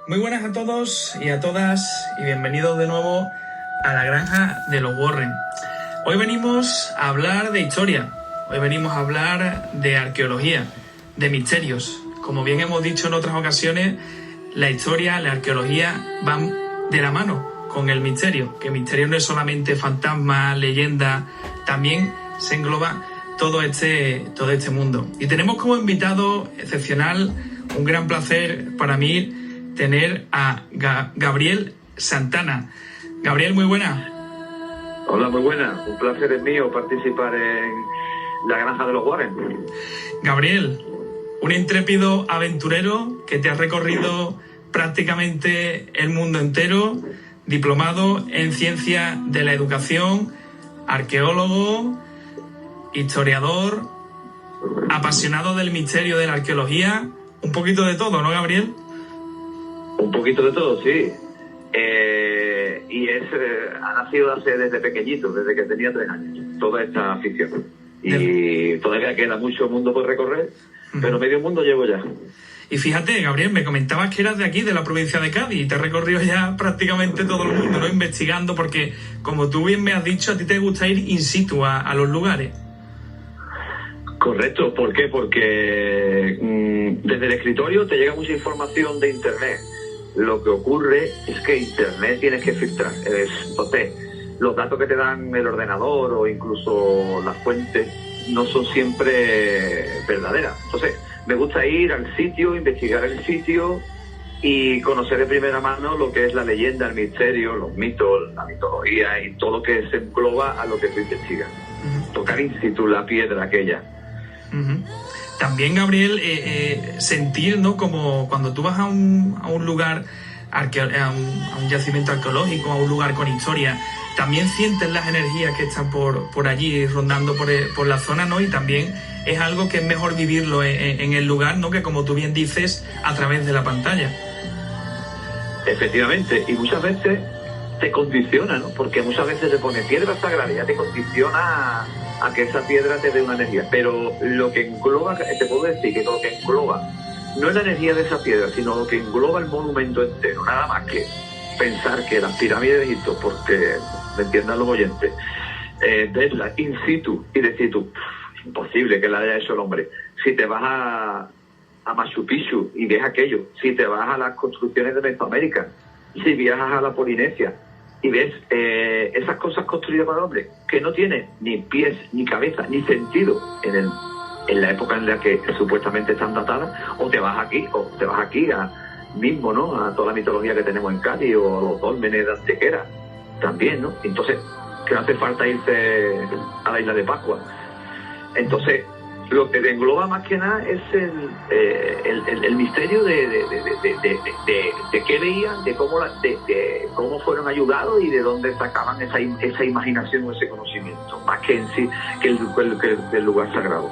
Muy buenas a todos y a todas y bienvenidos de nuevo a la granja de los Warren. Hoy venimos a hablar de historia, hoy venimos a hablar de arqueología, de misterios. Como bien hemos dicho en otras ocasiones, la historia, la arqueología van de la mano con el misterio, que misterio no es solamente fantasmas, leyendas, también se engloba todo este mundo. Y tenemos como invitado excepcional, un gran placer para mí, tener a Gabriel Santana. Gabriel, muy buena. Hola, muy buena. Un placer es mío participar en la granja de los Warren. Gabriel, un intrépido aventurero que te ha recorrido prácticamente el mundo entero, diplomado en Ciencias de la Educación, arqueólogo, historiador, apasionado del misterio de la arqueología, un poquito de todo, ¿no, Gabriel? Un poquito de todo, sí. Ha nacido desde pequeñito, desde que tenía 3 años, toda esta afición. Y todavía queda mucho mundo por recorrer, pero medio mundo llevo ya. Y fíjate, Gabriel, me comentabas que eras de aquí, de la provincia de Cádiz, y te recorrió ya prácticamente todo el mundo, ¿no? Investigando, porque, como tú bien me has dicho, a ti te gusta ir in situ a los lugares. Correcto, ¿por qué? Porque desde el escritorio te llega mucha información de Internet. Lo que ocurre es que Internet tienes que filtrar. Entonces, los datos que te dan el ordenador o incluso las fuentes no son siempre verdaderas. Entonces, me gusta ir al sitio, investigar el sitio y conocer de primera mano lo que es la leyenda, el misterio, los mitos, la mitología y todo lo que se engloba a lo que tú investigas. Tocar in situ la piedra aquella. También, Gabriel, sentir, ¿no? Como cuando tú vas a un lugar, a un yacimiento arqueológico, a un lugar con historia, también sientes las energías que están por allí rondando por la zona, ¿no? Y también es algo que es mejor vivirlo en el lugar, ¿no? Que, como tú bien dices, a través de la pantalla. Efectivamente, y muchas veces te condiciona, ¿no? Porque muchas veces te pone piedra sagrada y ya te condiciona a que esa piedra te dé una energía. Pero lo que engloba, te puedo decir que lo que engloba no es la energía de esa piedra, sino lo que engloba el monumento entero. Nada más que pensar que las pirámides de Egipto, porque me entiendan los oyentes, verlas in situ y decir tú, imposible que la haya hecho el hombre. Si te vas a Machu Picchu y ves aquello, si te vas a las construcciones de Mesoamérica, si viajas a la Polinesia y ves esas cosas construidas por el hombre, que no tienen ni pies, ni cabeza, ni sentido en la época en la que supuestamente están datadas, o te vas aquí mismo, ¿no? A toda la mitología que tenemos en Cádiz, o a los dólmenes de Antequera, también, ¿no? Entonces, que no hace falta irse a la isla de Pascua. Entonces, lo que engloba más que nada es el misterio de qué veían, de cómo fueron ayudados y de dónde sacaban esa imaginación o ese conocimiento, más que en sí que el lugar sagrado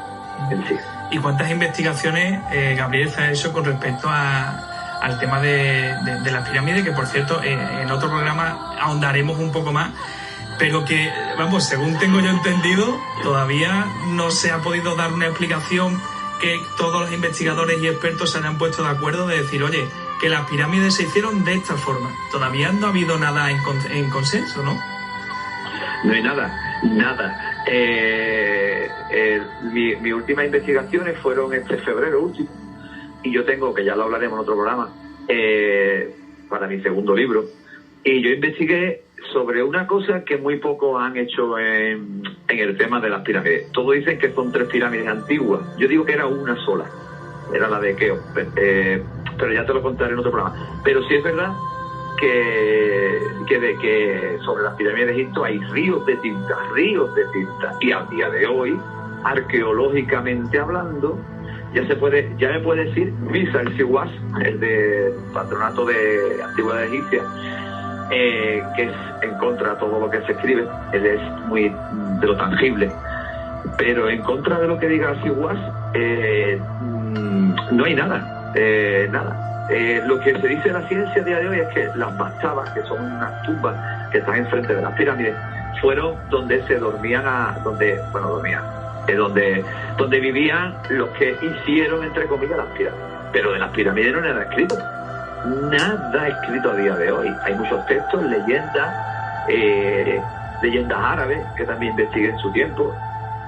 en sí. ¿Y cuántas investigaciones, Gabriel, se ha hecho con respecto al tema de las pirámides? Que, por cierto, en otro programa ahondaremos un poco más, pero que, vamos, según tengo yo entendido, todavía no se ha podido dar una explicación que todos los investigadores y expertos se hayan puesto de acuerdo de decir, oye, que las pirámides se hicieron de esta forma. Todavía no ha habido nada en consenso, ¿no? No hay nada. Mis últimas investigaciones fueron este febrero último, y yo tengo, que ya lo hablaremos en otro programa, para mi segundo libro, y yo investigué sobre una cosa que muy pocos han hecho en el tema de las pirámides. Todos dicen que son 3 pirámides antiguas. Yo digo que era una sola, era la de Keops, pero ya te lo contaré en otro programa. Pero sí es verdad que sobre las pirámides de Egipto hay ríos de tinta, y al día de hoy, arqueológicamente hablando, ya me puede decir Misa el Siwas, el de Patronato de Antigüedad Egipcia, que es en contra de todo lo que se escribe. Él es muy de lo tangible, pero en contra de lo que diga Siwas no hay nada. Lo que se dice en la ciencia a día de hoy es que las mastabas, que son unas tumbas que están enfrente de las pirámides, fueron donde se dormían, donde vivían los que hicieron, entre comillas, las pirámides. Pero de las pirámides no era escrito. nada escrito a día de hoy. Hay muchos textos, leyendas árabes que también investigué en su tiempo,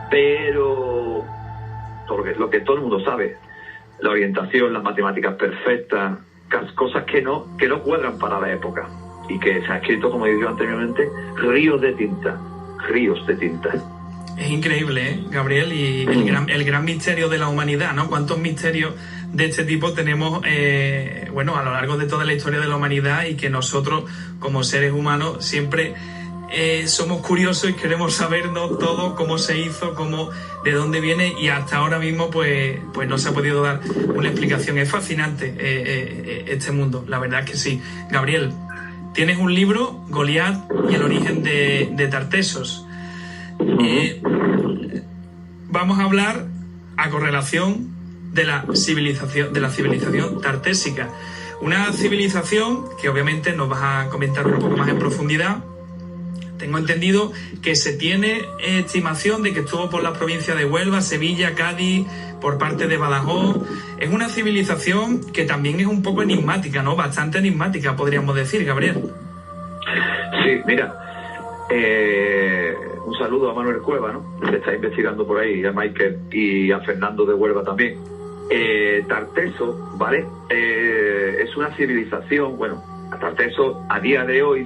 pero lo que todo el mundo sabe, la orientación, las matemáticas perfectas, cosas que no cuadran para la época, y que se ha escrito, como he dicho anteriormente, ríos de tinta. Es increíble, ¿eh, Gabriel? Y el gran misterio de la humanidad, ¿no? ¿Cuántos misterios de este tipo tenemos, a lo largo de toda la historia de la humanidad, y que nosotros, como seres humanos, siempre somos curiosos y queremos sabernos todo, cómo se hizo, de dónde viene, y hasta ahora mismo pues no se ha podido dar una explicación. Es fascinante este mundo, la verdad es que sí. Gabriel, tienes un libro, Goliat y el origen de Tartessos. Vamos a hablar a correlación de la civilización tartésica. Una civilización que obviamente nos vas a comentar un poco más en profundidad. Tengo entendido que se tiene estimación de que estuvo por las provincias de Huelva, Sevilla, Cádiz, por parte de Badajoz. Es una civilización que también es un poco enigmática, ¿no? Bastante enigmática, podríamos decir, Gabriel. Sí, mira, un saludo a Manuel Cueva, ¿no? Que está investigando por ahí, a Michael y a Fernando de Huelva también. Tarteso, ¿vale? Es una civilización, Tarteso a día de hoy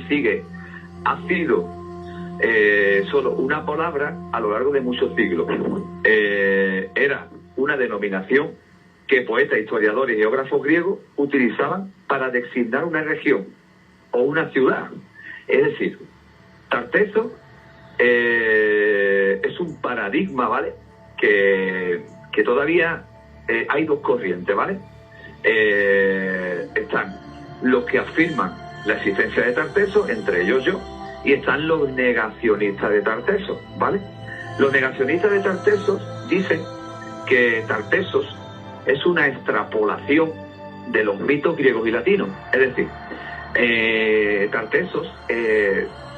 ha sido solo una palabra a lo largo de muchos siglos. Era una denominación que poetas, historiadores y geógrafos griegos utilizaban para designar una región o una ciudad. Es decir, Tarteso es un paradigma, ¿vale? Que todavía hay dos corrientes, ¿vale? Están los que afirman la existencia de Tarteso, entre ellos yo, y están los negacionistas de Tartesos, ¿vale? Los negacionistas de Tartesos dicen que Tartesos es una extrapolación de los mitos griegos y latinos. Es decir, Tartesos,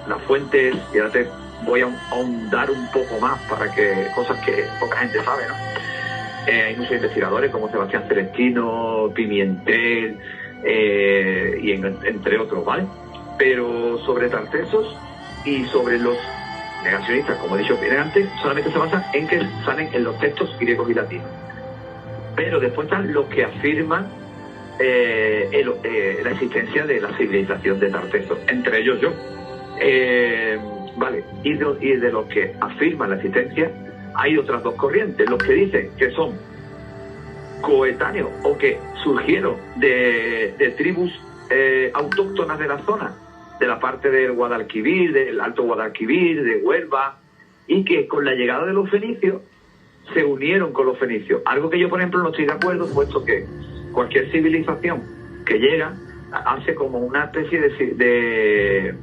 las fuentes, y ahora te voy a ahondar un poco más para que cosas que poca gente sabe, ¿no? Hay muchos investigadores como Sebastián Celestino, Pimientel, y entre otros, ¿vale? Pero sobre Tartesos y sobre los negacionistas, como he dicho bien antes, solamente se basan en que salen en los textos griegos y latinos. Pero después están los que afirman la existencia de la civilización de Tartesos, entre ellos yo. ¿Vale? Y de los que afirman la existencia hay otras dos corrientes, los que dicen que son coetáneos o que surgieron de tribus autóctonas de la zona, de la parte del Guadalquivir, del Alto Guadalquivir, de Huelva, y que con la llegada de los fenicios se unieron con los fenicios. Algo que yo, por ejemplo, no estoy de acuerdo, puesto que cualquier civilización que llega hace como una especie de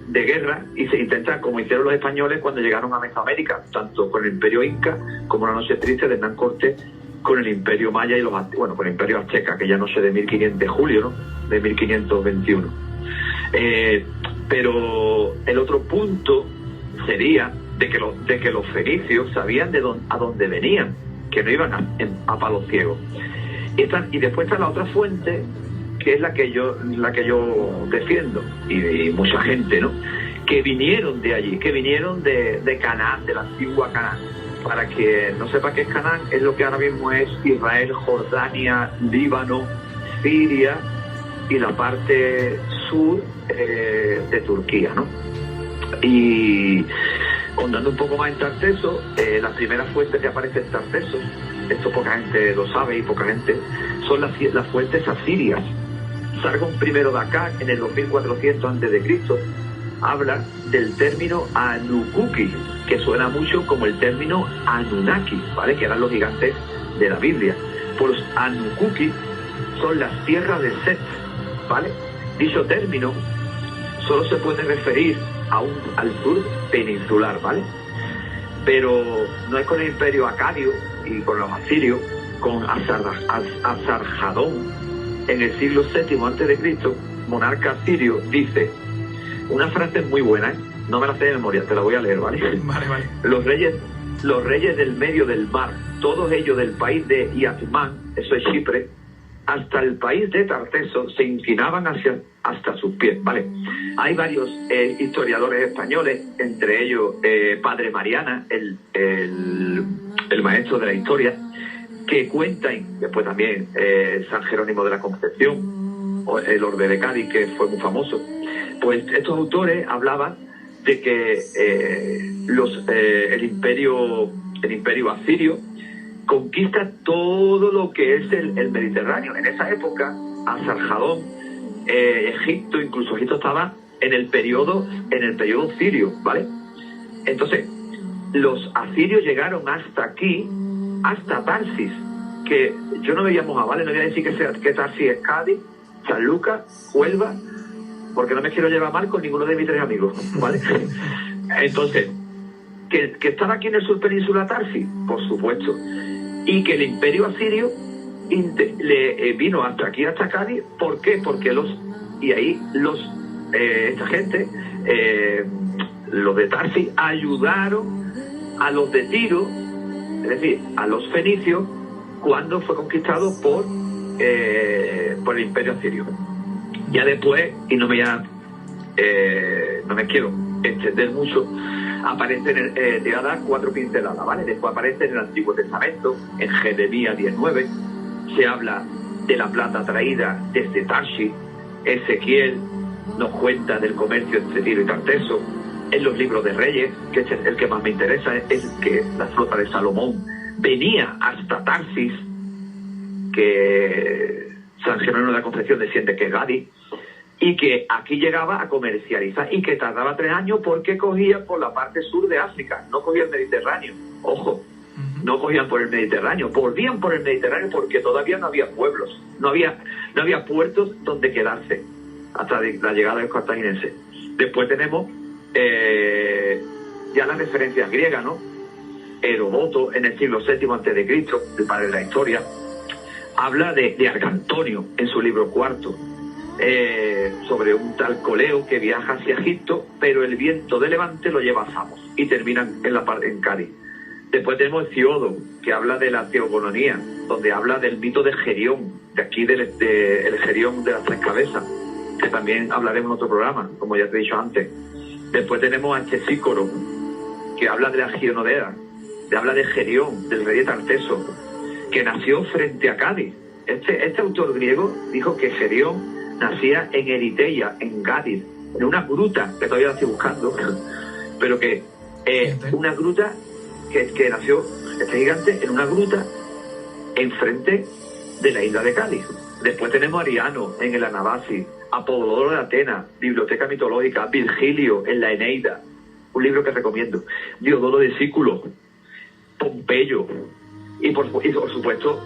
guerra y se intenta, como hicieron los españoles cuando llegaron a Mesoamérica, tanto con el Imperio Inca como la Noche Triste de Hernán Cortés, con el Imperio Maya y con el Imperio Azteca, que ya no sé, de 1500 de julio, ¿no? De 1521. Pero el otro punto sería de que los fenicios sabían a dónde venían, que no iban a palos ciegos. Y después está la otra fuente, que es la que yo defiendo, y mucha gente, ¿no? Que vinieron de allí, que vinieron de Canaán, de la antigua Canaán. Para que no sepa qué es Canaán, es lo que ahora mismo es Israel, Jordania, Líbano, Siria y la parte sur de Turquía, ¿no? Y ahondando un poco más en Tartesos, las primeras fuentes que aparecen en Tartesos, esto poca gente lo sabe y poca gente, son las fuentes asirias. Sargon I de Akkad, en el 2400 a.C., habla del término Anukuki, que suena mucho como el término Anunnaki, ¿vale? Que eran los gigantes de la Biblia. Pues los Anukuki son las tierras de Set, ¿vale? Dicho término solo se puede referir al sur peninsular, ¿vale? Pero no es con el imperio acadio y con los asirios, con Asarjadón en el siglo VII a.C., monarca asirio, dice una frase muy buena, ¿eh? No me la sé de memoria, te la voy a leer, ¿vale? Vale. Los reyes del medio del mar, todos ellos del país de Iatman, eso es Chipre, hasta el país de Tarteso se inclinaban hasta sus pies, ¿vale? Hay varios historiadores españoles, entre ellos Padre Mariana, el maestro de la historia, que cuentan, después también San Jerónimo de la Concepción, o el Orbe de Cádiz, que fue muy famoso. Pues estos autores hablaban de que el imperio asirio conquista todo lo que es el Mediterráneo. En esa época, Asarjadón, Egipto, incluso Egipto estaba en el periodo sirio, ¿vale? Entonces, los asirios llegaron hasta aquí, hasta Tarsis, que yo no veía Mojavales, no voy a decir que Tarsis es Cádiz, San Lucas, Huelva, porque no me quiero llevar mal con ninguno de mis tres amigos, ¿vale? Entonces, ¿que estaba aquí en el sur península Tarsis? Por supuesto. Y que el imperio asirio vino hasta aquí, hasta Cádiz. ¿Por qué? Porque esta gente, los de Tarsis, ayudaron a los de Tiro, es decir, a los fenicios, cuando fue conquistado por el imperio asirio. Ya después, y no me quiero extender mucho, aparecen, te voy a dar 4 pinceladas, ¿vale? Después aparece en el Antiguo Testamento, en Jeremías 19, se habla de la plata traída desde Tarsis. Ezequiel nos cuenta del comercio entre Tiro y Tarteso. En los libros de Reyes, que es el que más me interesa, es que la flota de Salomón venía hasta Tarsis, que San Jerónimo de la Concepción desciende, que es Gadis, y que aquí llegaba a comercializar y que tardaba 3 años porque cogía por la parte sur de África, no cogía el Mediterráneo. Ojo, no cogían por el Mediterráneo, volvían por el Mediterráneo porque todavía no había pueblos, no había puertos donde quedarse hasta la llegada de los cartagineses. Después tenemos ya las referencias griegas, ¿no? Heródoto, en el siglo VII a.C., el padre de la historia, habla de Argantonio en su libro cuarto, sobre un tal Coleo que viaja hacia Egipto, pero el viento de Levante lo lleva a Samos y terminan en Cádiz. Después tenemos Hesíodo, que habla de la teogonía, donde habla del mito de Gerión, de aquí el Gerión de las 3 cabezas, que también hablaremos en otro programa, como ya te he dicho antes. Después tenemos a Chesícoro, que habla de la Gionodea, que habla de Gerión, del rey de Tarteso, que nació frente a Cádiz. Este autor griego dijo que Gerión nacía en Eriteia, en Cádiz, en una gruta, que todavía la estoy buscando, pero que una gruta que nació este gigante en una gruta enfrente de la isla de Cádiz. Después tenemos a Ariano en el Anabasi, Apolodoro de Atenas, Biblioteca Mitológica, Virgilio en la Eneida, un libro que recomiendo, Diodoro de Sículo, Pompeyo y por supuesto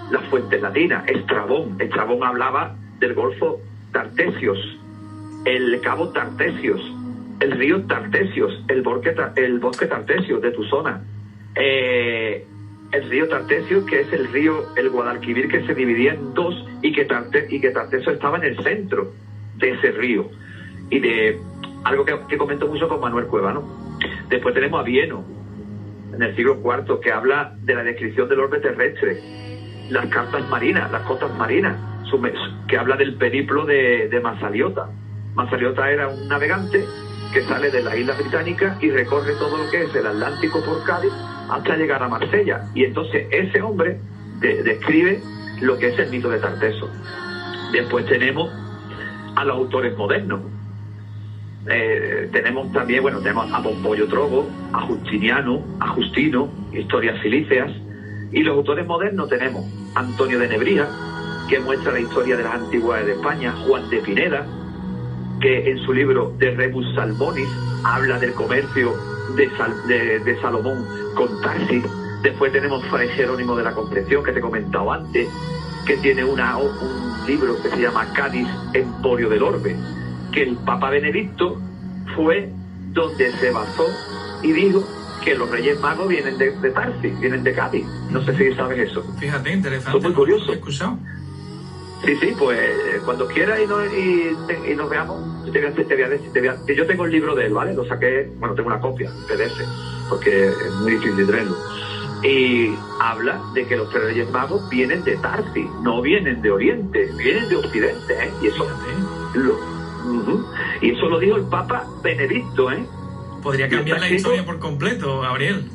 las fuentes latinas. Estrabón hablaba del Golfo Tartesios, el Cabo Tartesios, el río Tartesios, el bosque Tartesios de tu zona, el río Tartesio, que es el Guadalquivir, que se dividía en 2 y que Tarteso estaba en el centro de ese río. Y de algo que comento mucho con Manuel Cueva, ¿no? Después tenemos a Vieno, en el siglo IV, que habla de la descripción del orbe terrestre, las cartas marinas, las costas marinas, que habla del periplo de Masaliota. Masaliota era un navegante que sale de la isla británica y recorre todo lo que es el Atlántico por Cádiz hasta llegar a Marsella. Y entonces ese hombre describe lo que es el mito de Tarteso. Después tenemos a los autores modernos. Tenemos también, tenemos a Pompoyo Trogo, a Justiniano, a Justino, Historias Cilíceas. Y los autores modernos tenemos Antonio de Nebrija, que muestra la historia de las antigüedades de España, Juan de Pineda, que en su libro De Rebus Salmonis habla del comercio de Salomón con Tarsis. Después tenemos Fray Jerónimo de la Concepción, que te he comentado antes, que tiene un libro que se llama Cádiz, Emporio del Orbe, que el Papa Benedicto fue donde se basó y dijo que los Reyes Magos vienen de Tarsis, vienen de Cádiz. No sé si sabes eso. Fíjate, interesante. Son muy curiosos. ¿He escuchado? Sí, pues cuando quieras y nos veamos, te voy a decir, que yo tengo el libro de él, ¿vale? Lo saqué, tengo una copia, PDF, porque es muy difícil de tenerlo. Y habla de que los tres reyes magos vienen de Tarsis, no vienen de Oriente, vienen de Occidente, ¿eh? Y eso y eso lo dijo el Papa Benedicto, ¿eh? Podría cambiar la historia por completo, Gabriel.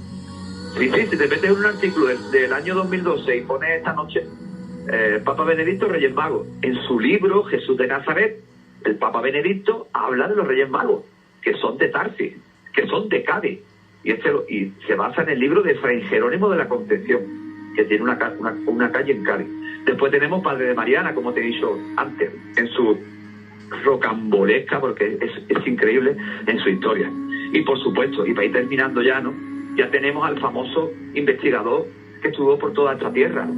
Sí, si te metes en un artículo del año 2012 y pones esta noche Papa Benedicto, Reyes Magos, en su libro Jesús de Nazaret, el Papa Benedicto habla de los Reyes Magos, que son de Tarsis, que son de Cádiz, y se basa en el libro de Fray Jerónimo de la Concepción, que tiene una calle en Cádiz. Después tenemos Padre de Mariana, como te he dicho antes, en su rocambolesca, porque es increíble en su historia. Y por supuesto, y para ir terminando ya, ¿no? Ya tenemos al famoso investigador que estuvo por toda esta tierra,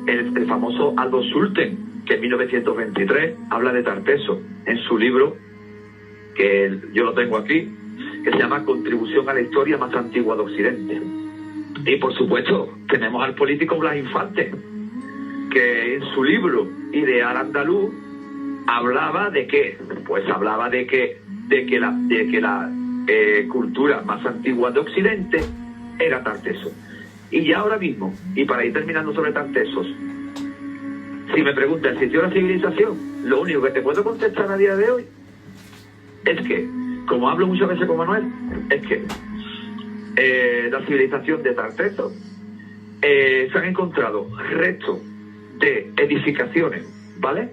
el famoso Aldo Sulten, que en 1923 habla de Tarteso en su libro, que yo lo tengo aquí, que se llama Contribución a la historia más antigua de Occidente. Y por supuesto tenemos al político Blas Infante, que en su libro Ideal Andaluz hablaba de qué, pues hablaba de que la cultura más antigua de Occidente era Tarteso. Y ya ahora mismo, y para ir terminando sobre Tartesos, si me preguntan si existió la civilización, lo único que te puedo contestar a día de hoy es que, como hablo muchas veces con Manuel, es que la civilización de Tartesos se han encontrado restos de edificaciones, ¿vale?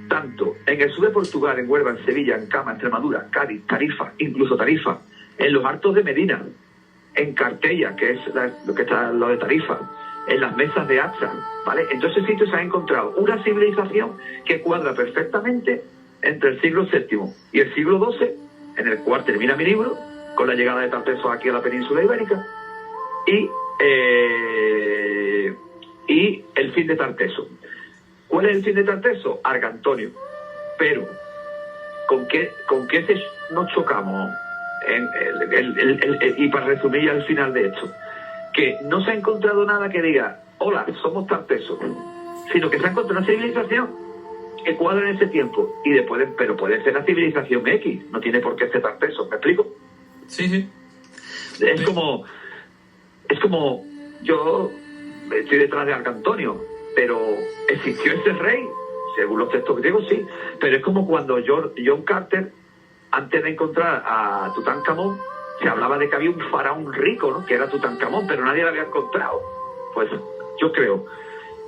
Tanto en el sur de Portugal, en Huelva, en Sevilla, en Cama, Extremadura, Cádiz, Tarifa, incluso Tarifa, en los Altos de Medina, en Cartella, que es lo que está al lado de Tarifa, en las mesas de Axa, ¿vale? En todos esos sitios se ha encontrado una civilización que cuadra perfectamente entre el siglo VII y el siglo XII, en el cual termina mi libro, con la llegada de Tartesos aquí a la península ibérica, y el fin de Tarteso. ¿Cuál es el fin de Tarteso? Argantonio. Pero, ¿con qué nos chocamos? Y para resumir ya el final de esto, que no se ha encontrado nada que diga, hola, somos Tartesos, sino que se ha encontrado una civilización que cuadra en ese tiempo, y después, pero puede ser la civilización X, no tiene por qué ser Tartesos, ¿me explico? Sí. Es como yo estoy detrás de Argantonio, pero existió ese rey, según los textos griegos, sí, pero es como cuando John Carter, antes de encontrar a Tutankamón, se hablaba de que había un faraón rico, ¿no?, que era Tutankamón, pero nadie lo había encontrado. Pues yo creo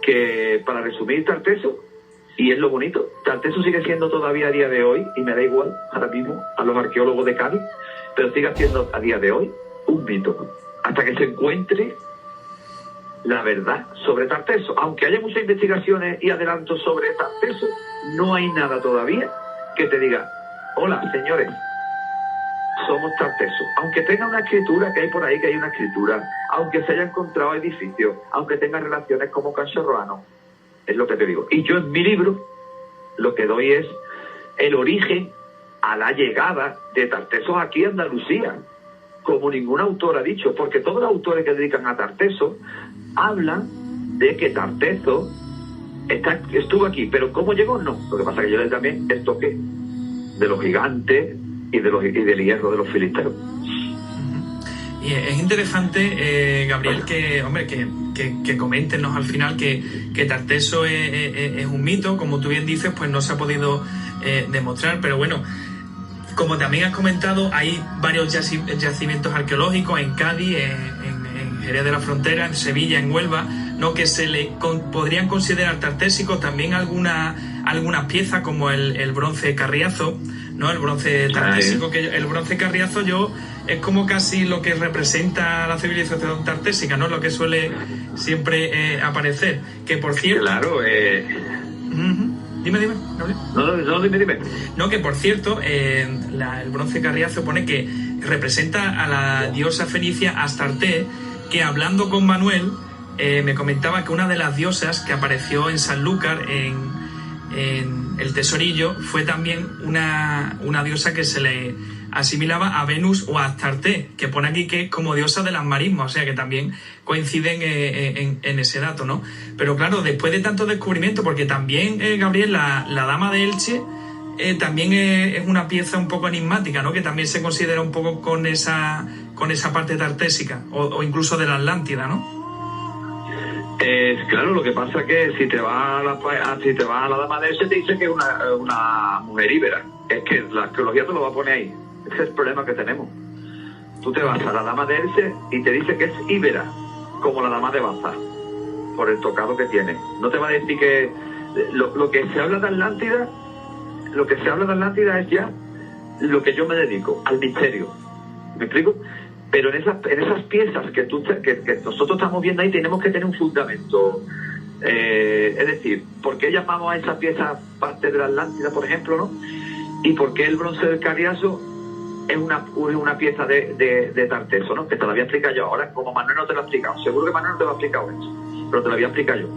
que, para resumir, Tarteso, y es lo bonito, Tarteso sigue siendo todavía a día de hoy, y me da igual ahora mismo a los arqueólogos de Cádiz, pero sigue siendo a día de hoy un mito, hasta que se encuentre la verdad sobre Tarteso. Aunque haya muchas investigaciones y adelantos sobre Tarteso, no hay nada todavía que te diga, hola, señores, somos Tartesos. Aunque tenga una escritura, que hay por ahí que hay una escritura, aunque se haya encontrado edificios, aunque tenga relaciones como Canchorroano, es lo que te digo. Y yo en mi libro lo que doy es el origen a la llegada de Tartesos aquí a Andalucía, como ningún autor ha dicho, porque todos los autores que dedican a Tarteso hablan de que Tarteso estuvo aquí, pero ¿cómo llegó? No. Lo que pasa es que yo también toqué de los gigantes y del hierro de los filisteos. Y es interesante, Gabriel, que coméntenos al final que Tarteso es un mito, como tú bien dices, pues no se ha podido demostrar, pero bueno, como también has comentado, hay varios yacimientos arqueológicos en Cádiz, en Jerez de la Frontera, en Sevilla, en Huelva, ¿no?, que se le podrían considerar tartésicos. También algunas piezas como el bronce Carriazo, ¿no?, el bronce tartésico, que el bronce Carriazo es como casi lo que representa la civilización tartésica, ¿no?, lo que suele siempre aparecer, que por cierto... Claro, Dime, Gabriel. No, dime. No, que por cierto, el bronce Carriazo pone que representa a la diosa fenicia Astarte, que hablando con Manuel me comentaba que una de las diosas que apareció en Sanlúcar, en el Tesorillo, fue también una diosa que se le asimilaba a Venus o a Astarte, que pone aquí que es como diosa de las marismas, o sea que también coinciden en ese dato, ¿no? Pero claro, después de tanto descubrimiento, porque también, Gabriel, la dama de Elche también es una pieza un poco enigmática, ¿no?, que también se considera un poco con esa con esa parte tartésica o incluso de la Atlántida, ¿no? Claro, lo que pasa es que si te vas a la Dama de Elche te dice que es una mujer íbera. Es que la arqueología te lo va a poner ahí. Ese es el problema que tenemos. Tú te vas a la Dama de Elche y te dice que es íbera, como la Dama de Baza, por el tocado que tiene. No te va a decir que lo que se habla de Atlántida, es ya lo que yo me dedico, al misterio. ¿Me explico? Pero en esas piezas que nosotros estamos viendo ahí tenemos que tener un fundamento. Es decir, ¿por qué llamamos a esa pieza parte de la Atlántida, por ejemplo, no? Y por qué el bronce del Carriazo es una pieza de Tarteso, ¿no? Que te lo voy a explicar yo ahora, como Manuel no te lo ha explicado. Seguro que Manuel no te lo ha explicado esto, pero te lo voy a explicar yo.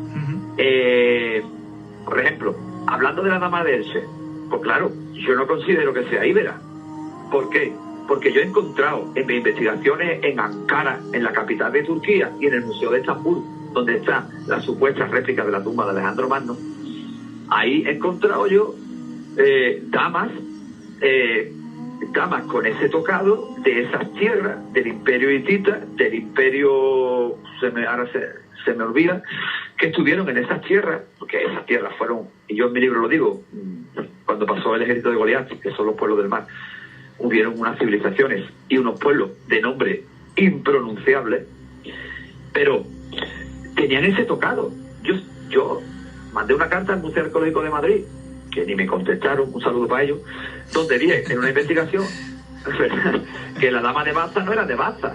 Por ejemplo, hablando de la Dama de Elche, pues claro, yo no considero que sea íbera. ¿Por qué? Porque yo he encontrado en mis investigaciones en Ankara, en la capital de Turquía, y en el Museo de Estambul, donde está la supuesta réplica de la tumba de Alejandro Magno, ahí he encontrado yo damas con ese tocado de esas tierras del Imperio hitita, del Imperio, ahora se me olvida, que estuvieron en esas tierras, porque esas tierras fueron, y yo en mi libro lo digo, cuando pasó el ejército de Goliat, que son los pueblos del mar, hubieron unas civilizaciones y unos pueblos de nombre impronunciable, pero tenían ese tocado. Yo mandé una carta al Museo Arqueológico de Madrid, que ni me contestaron, un saludo para ellos, donde vi en una investigación que la Dama de Baza no era de Baza.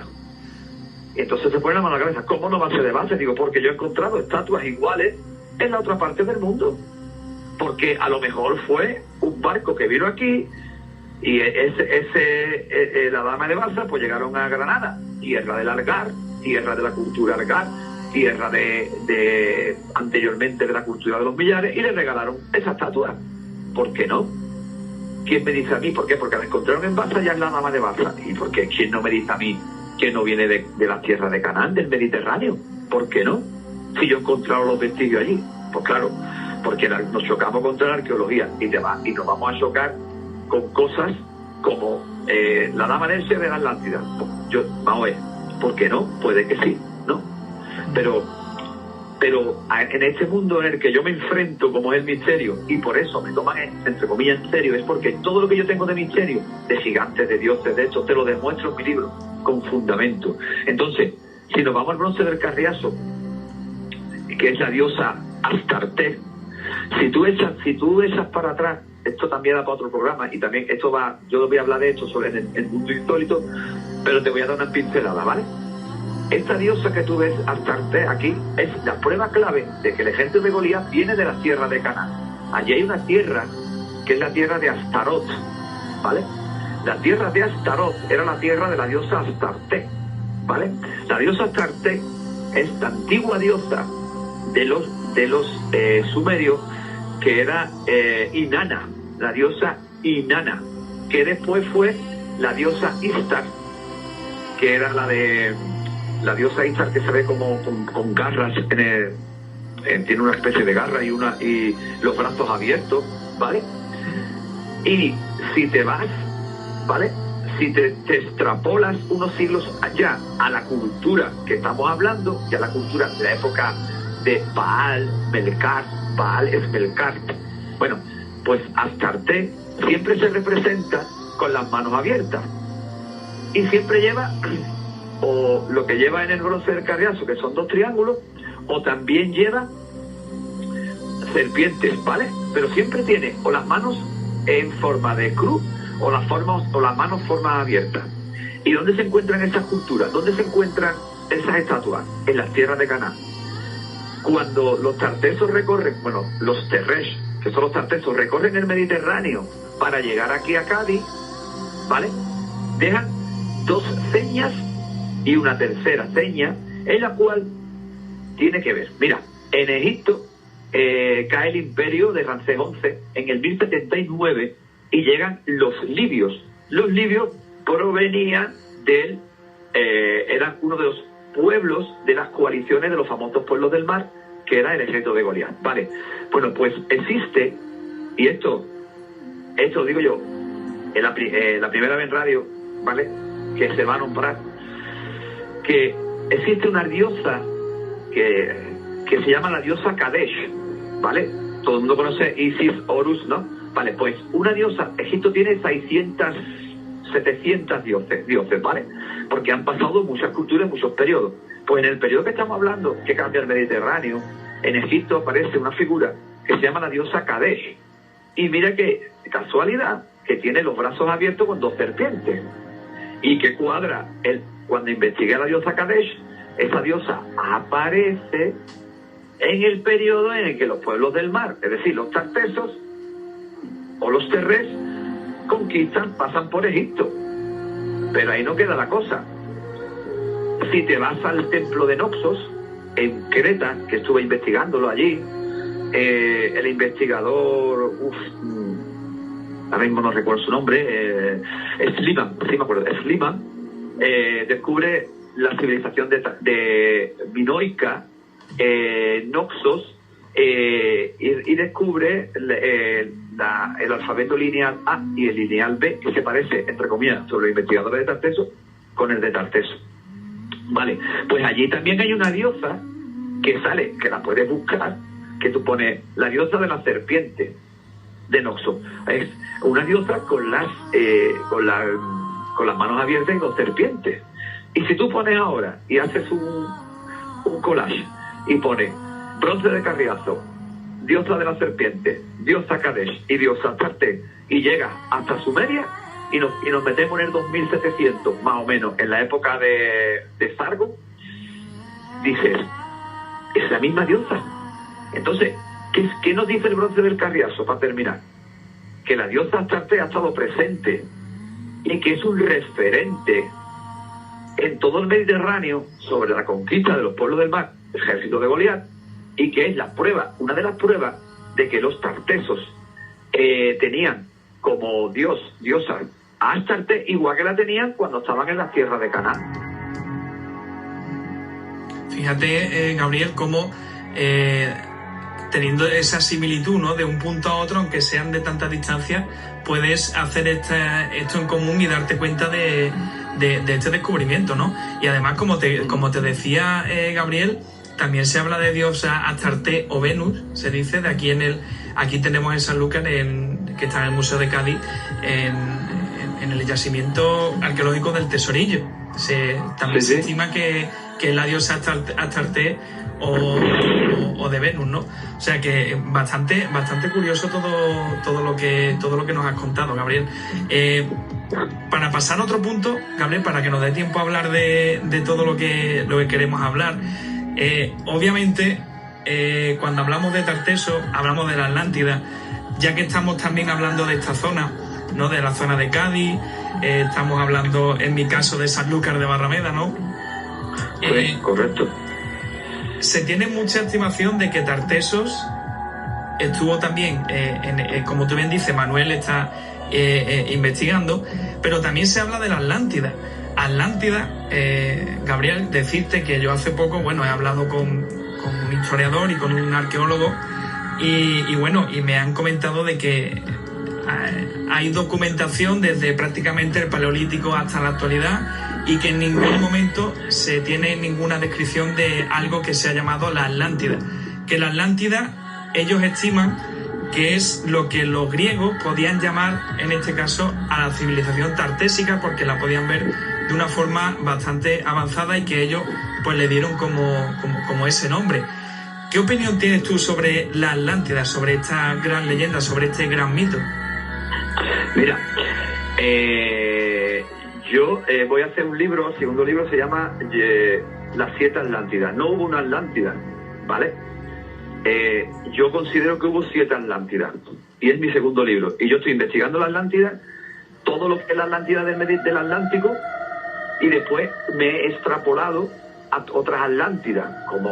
Y entonces se pone la mano a la cabeza, ¿cómo no va a ser de Baza? Digo, porque yo he encontrado estatuas iguales en la otra parte del mundo. Porque a lo mejor fue un barco que vino aquí y la Dama de Baza pues llegaron a Granada, tierra del Algar, tierra de la cultura Algar, tierra de anteriormente de la cultura de los Millares, y le regalaron esa estatua. ¿Por qué no? ¿Quién me dice a mí? ¿Por qué? Porque la encontraron en Baza, ya es la Dama de Baza. ¿Y por qué? ¿Quién no me dice a mí que no viene de las tierras de Canaán, del Mediterráneo? ¿Por qué no? Si yo he encontrado los vestigios allí. Pues claro, porque nos chocamos contra la arqueología y nos vamos a chocar con cosas como la Dama de Elche de la Atlántida. Vamos a ver, ¿por qué no? Puede que sí, ¿no? Pero en este mundo en el que yo me enfrento, como es el misterio, y por eso me toman entre comillas en serio, es porque todo lo que yo tengo de misterio, de gigantes, de dioses, de esto, te lo demuestro en mi libro con fundamento. Entonces, si nos vamos al bronce del Carriazo, que es la diosa Astarte, si tú echas para atrás, esto también da para otro programa, y también yo voy a hablar de esto sobre el mundo insólito, pero te voy a dar una pincelada, ¿vale? Esta diosa que tú ves, Astarte, aquí, es la prueba clave de que el ejército de Goliat viene de la tierra de Canaán. Allí hay una tierra que es la tierra de Astarot, ¿vale? La tierra de Astarot era la tierra de la diosa Astarte, ¿vale? La diosa Astarte es la antigua diosa de los sumerios, que era Inanna, la diosa Inanna, que después fue la diosa Istar, que era la diosa Istar, que se ve como con garras, tiene una especie de garra y los brazos abiertos, ¿vale? Y si te vas, ¿vale? Si te extrapolas unos siglos allá a la cultura que estamos hablando, y a la cultura de la época de Baal, Melkart, Baal es Melkart. Bueno, pues Astarte siempre se representa con las manos abiertas y siempre lleva o lo que lleva en el bronce del Carriazo, que son 2 triángulos, o también lleva serpientes, ¿vale? Pero siempre tiene o las manos en forma de cruz o las manos forma abierta. ¿Y dónde se encuentran esas culturas? ¿Dónde se encuentran esas estatuas? En las tierras de Canaán. Cuando los tartesos recorren, los terresh, que son los tartesos, recorren el Mediterráneo para llegar aquí a Cádiz, ¿vale? Dejan 2 señas y una tercera seña, en la cual tiene que ver. Mira, en Egipto cae el imperio de Ramsés XI en el 1079 y llegan los libios. Los libios provenían eran uno de los pueblos de las coaliciones de los famosos pueblos del mar, que era el ejército de Goliat. Vale, bueno, pues existe, y esto lo digo yo, en la primera vez en radio, ¿vale?, que se va a nombrar, que existe una diosa que se llama la diosa Kadesh, ¿vale? Todo el mundo conoce Isis, Horus, ¿no? Vale, pues una diosa, Egipto tiene 600, 700 dioses, ¿vale? Porque han pasado muchas culturas, muchos periodos. Pues en el periodo que estamos hablando, que cambia el Mediterráneo, en Egipto aparece una figura que se llama la diosa Kadesh. Y mira qué casualidad, que tiene los brazos abiertos con 2 serpientes. Y que cuadra, cuando investigué a la diosa Kadesh, esa diosa aparece en el periodo en el que los pueblos del mar, es decir, los tartesos o los terres, conquistan, pasan por Egipto. Pero ahí no queda la cosa. Si te vas al templo de Noxos, en Creta, que estuve investigándolo allí, el investigador, ahora mismo no recuerdo su nombre, Sliman, sí me acuerdo, Sliman, descubre la civilización de minoica, Noxos, y descubre el alfabeto lineal A y el lineal B, que se parece, entre comillas, sobre los investigadores de Tarteso con el de Tarteso. Vale, pues allí también hay una diosa que sale, que la puedes buscar, que tú pones la diosa de la serpiente de Noxos. Es una diosa con las manos abiertas y 2 serpientes. Y si tú pones ahora y haces un collage y pones bronce de Carriazo, diosa de la serpiente, diosa Kadesh y diosa Astarte, y llegas hasta Sumeria y nos metemos en el 2700, más o menos, en la época de Sargon, dices, es la misma diosa. Entonces, ¿qué nos dice el bronce del Carriazo para terminar? Que la diosa Astarte ha estado presente y que es un referente en todo el Mediterráneo sobre la conquista de los pueblos del mar, el ejército de Goliat, y que es la prueba, una de las pruebas de que los tartesos tenían como diosa a Astarte, igual que la tenían cuando estaban en las tierras de Canaán. Fíjate, Gabriel, cómo teniendo esa similitud, ¿no?, de un punto a otro, aunque sean de tanta distancia, puedes hacer esto en común y darte cuenta de este descubrimiento, ¿no? Y además, como te decía Gabriel, también se habla de diosa Astarte o Venus, se dice, de aquí tenemos en Sanlúcar, que está en el Museo de Cádiz, en el yacimiento arqueológico del Tesorillo. También se estima que es la diosa Astarte o de Venus, ¿no? O sea que bastante curioso todo lo que nos has contado, Gabriel. Para pasar a otro punto, Gabriel, para que nos dé tiempo a hablar de todo lo que queremos hablar, obviamente cuando hablamos de Tarteso hablamos de la Atlántida, ya que estamos también hablando de esta zona, ¿no?, de la zona de Cádiz, estamos hablando, en mi caso, de Sanlúcar de Barrameda, ¿no? Sí, correcto. Se tiene mucha estimación de que Tartesos estuvo también, como tú bien dices, Manuel está investigando, pero también se habla de la Atlántida. Gabriel, decirte que yo hace poco, he hablado con un historiador y con un arqueólogo y me han comentado de que hay documentación desde prácticamente el Paleolítico hasta la actualidad y que en ningún momento se tiene ninguna descripción de algo que se ha llamado la Atlántida. Que la Atlántida, ellos estiman que es lo que los griegos podían llamar, en este caso, a la civilización tartésica, porque la podían ver de una forma bastante avanzada y que ellos pues le dieron como ese nombre. ¿Qué opinión tienes tú sobre la Atlántida, sobre esta gran leyenda, sobre este gran mito? Mira, yo voy a hacer un libro, el segundo libro se llama Las 7 Atlántidas. No hubo una Atlántida, ¿vale? Yo considero que hubo 7 Atlántidas y es mi segundo libro. Y yo estoy investigando la Atlántida, todo lo que es la Atlántida del Atlántico, y después me he extrapolado a otras Atlántidas, como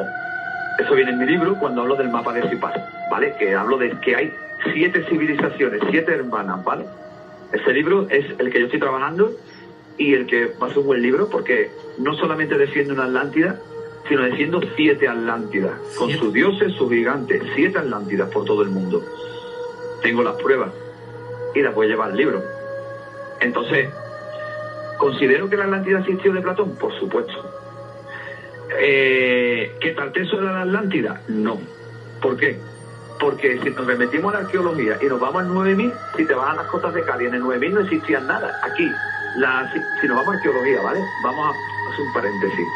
eso viene en mi libro cuando hablo del mapa de Sipar, ¿vale? Que hablo de que hay 7 civilizaciones, 7 hermanas, ¿vale? Ese libro es el que yo estoy trabajando y el que va a ser un buen libro porque no solamente defiende una Atlántida, sino defiendo 7 Atlántidas, con sus dioses, sus gigantes, 7 Atlántidas por todo el mundo. Tengo las pruebas y las voy a llevar al libro. Entonces, ¿considero que la Atlántida existió de Platón? Por supuesto. ¿Que Tarteso era la Atlántida? No. ¿Por qué? Porque si nos remitimos a la arqueología y nos vamos al 9000, si te vas a las costas de Cádiz, en el 9000 no existía nada. Aquí, si nos vamos a arqueología, ¿vale? Vamos a hacer un paréntesis.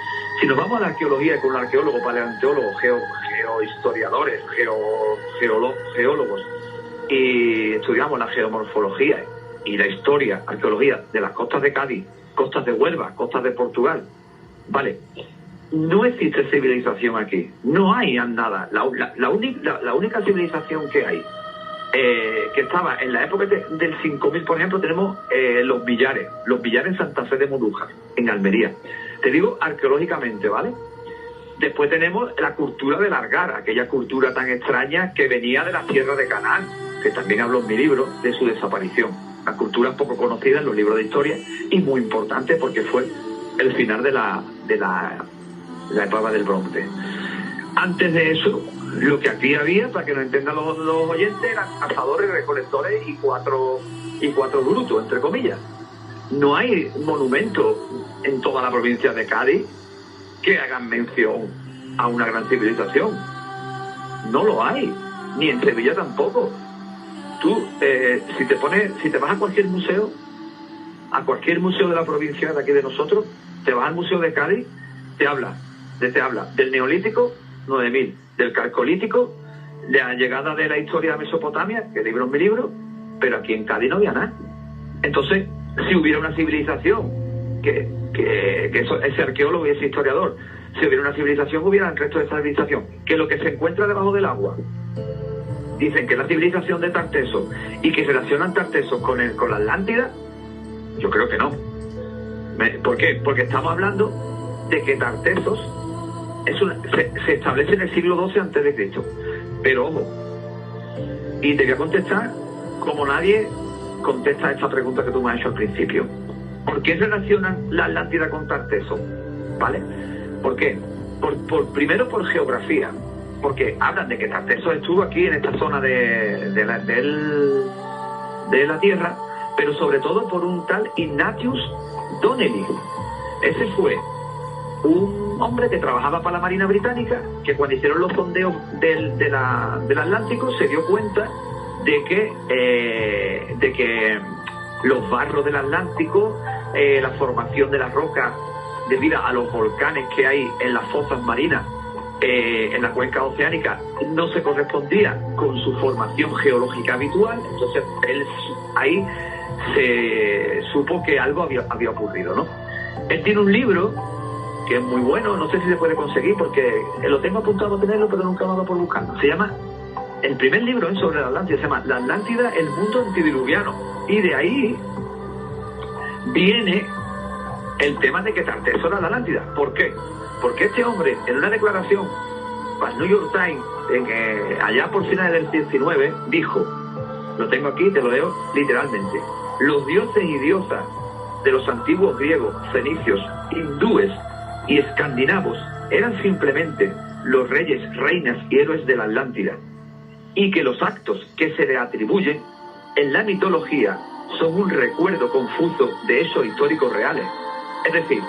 Si nos vamos a la arqueología con un arqueólogo, paleontólogos, geohistoriadores, geólogos, y estudiamos la geomorfología y la historia, arqueología de las costas de Cádiz, costas de Huelva, costas de Portugal, ¿vale? No existe civilización aquí, no hay nada. La única civilización que hay, que estaba en la época del 5000, por ejemplo, tenemos los Villares en Santa Fe de Moruja, en Almería. Te digo arqueológicamente, ¿vale? Después tenemos la cultura del Argar, aquella cultura tan extraña que venía de la tierra de Canaán, que también hablo en mi libro de su desaparición. La cultura poco conocida en los libros de historia y muy importante porque fue el final de la etapa del Bronce. Antes de eso, lo que aquí había, para que nos entiendan los oyentes, eran cazadores, recolectores y cuatro brutos, entre comillas. No hay monumento en toda la provincia de Cádiz que hagan mención a una gran civilización. No lo hay, ni en Sevilla tampoco. Tú, si te vas a cualquier museo de la provincia de aquí de nosotros, te vas al Museo de Cádiz, te habla del Neolítico, 9000, del Calcolítico, de la llegada de la historia de Mesopotamia, que libro en mi libro, pero aquí en Cádiz no había nada. Entonces, si hubiera una civilización, ese arqueólogo y ese historiador, si hubiera una civilización, hubiera el resto de esa civilización, que lo que se encuentra debajo del agua, dicen que es la civilización de Tartesos y que relacionan Tartesos con la Atlántida, yo creo que no. ¿Por qué? Porque estamos hablando de que Tartesos se establece en el siglo XII a.C. Pero ojo, y te voy a contestar como nadie contesta esta pregunta que tú me has hecho al principio. ¿Por qué relacionan la Atlántida con Tartesos? ¿Vale? ¿Por qué? Primero por geografía, porque hablan de que Tartesos estuvo aquí en esta zona de la Tierra, pero sobre todo por un tal Ignatius Donnelly. Ese fue un hombre que trabajaba para la Marina Británica, que cuando hicieron los sondeos del Atlántico se dio cuenta de que los barros del Atlántico, la formación de las rocas debido a los volcanes que hay en las fosas marinas, en la cuenca oceánica, no se correspondía con su formación geológica habitual. Entonces él ahí se supo que algo había ocurrido, ¿no? Él tiene un libro que es muy bueno, no sé si se puede conseguir porque lo tengo apuntado a tenerlo, pero nunca me ha dado por buscarlo. Se llama, el primer libro es sobre la Atlántida, se llama La Atlántida, el mundo antediluviano, y de ahí viene el tema de que Tartesos era la Atlántida. ¿Por qué? Porque este hombre, en una declaración para el New York Times, allá por finales del 19, dijo, lo tengo aquí, te lo leo literalmente: los dioses y diosas de los antiguos griegos, fenicios, hindúes y escandinavos eran simplemente los reyes, reinas y héroes de la Atlántida, y que los actos que se le atribuyen en la mitología son un recuerdo confuso de hechos históricos reales. Es decir,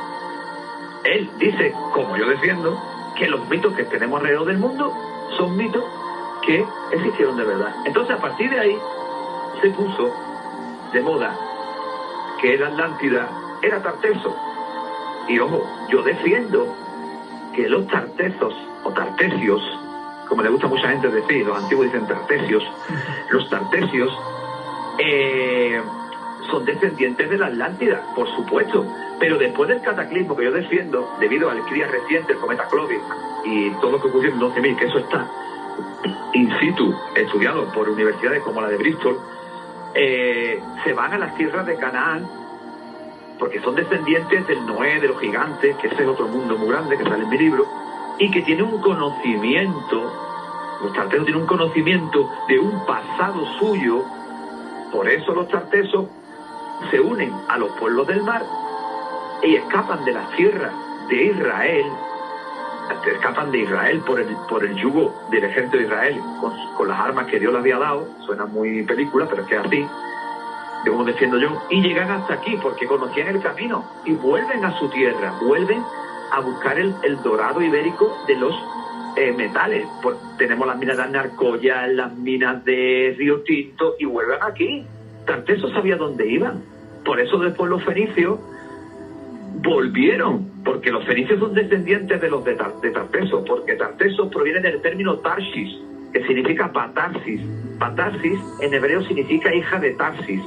él dice, como yo defiendo, que los mitos que tenemos alrededor del mundo son mitos que existieron de verdad. Entonces, a partir de ahí, se puso de moda que la Atlántida era Tarteso. Y ojo, yo defiendo que los Tartesos, o Tartesios, como le gusta a mucha gente decir, los antiguos dicen Tartesios, los Tartesios son descendientes de la Atlántida, por supuesto, pero después del cataclismo que yo defiendo, debido al cría reciente, el cometa Clovis, y todo lo que ocurrió en 12.000, que eso está in situ, estudiado por universidades como la de Bristol, se van a las tierras de Canaán, porque son descendientes del Noé, de los gigantes, que ese es otro mundo muy grande que sale en mi libro, y que tiene un conocimiento, los tartesos tienen un conocimiento de un pasado suyo. Por eso los tartesos se unen a los pueblos del mar y escapan de las tierras de Israel, escapan de Israel por el yugo del ejército de Israel, con las armas que Dios les había dado. Suena muy película, pero es que es así, de como defiendo yo, y llegan hasta aquí porque conocían el camino y vuelven a su tierra, vuelven a buscar el dorado ibérico de los metales. Tenemos las minas de Anarcoya, las minas de Río Tinto, y vuelven aquí. Tarteso sabía dónde iban. Por eso después los fenicios volvieron, porque los fenicios son descendientes de los de Tarteso, porque Tarteso proviene del término Tarsis, que significa Patarsis. Patarsis en hebreo significa hija de Tarsis,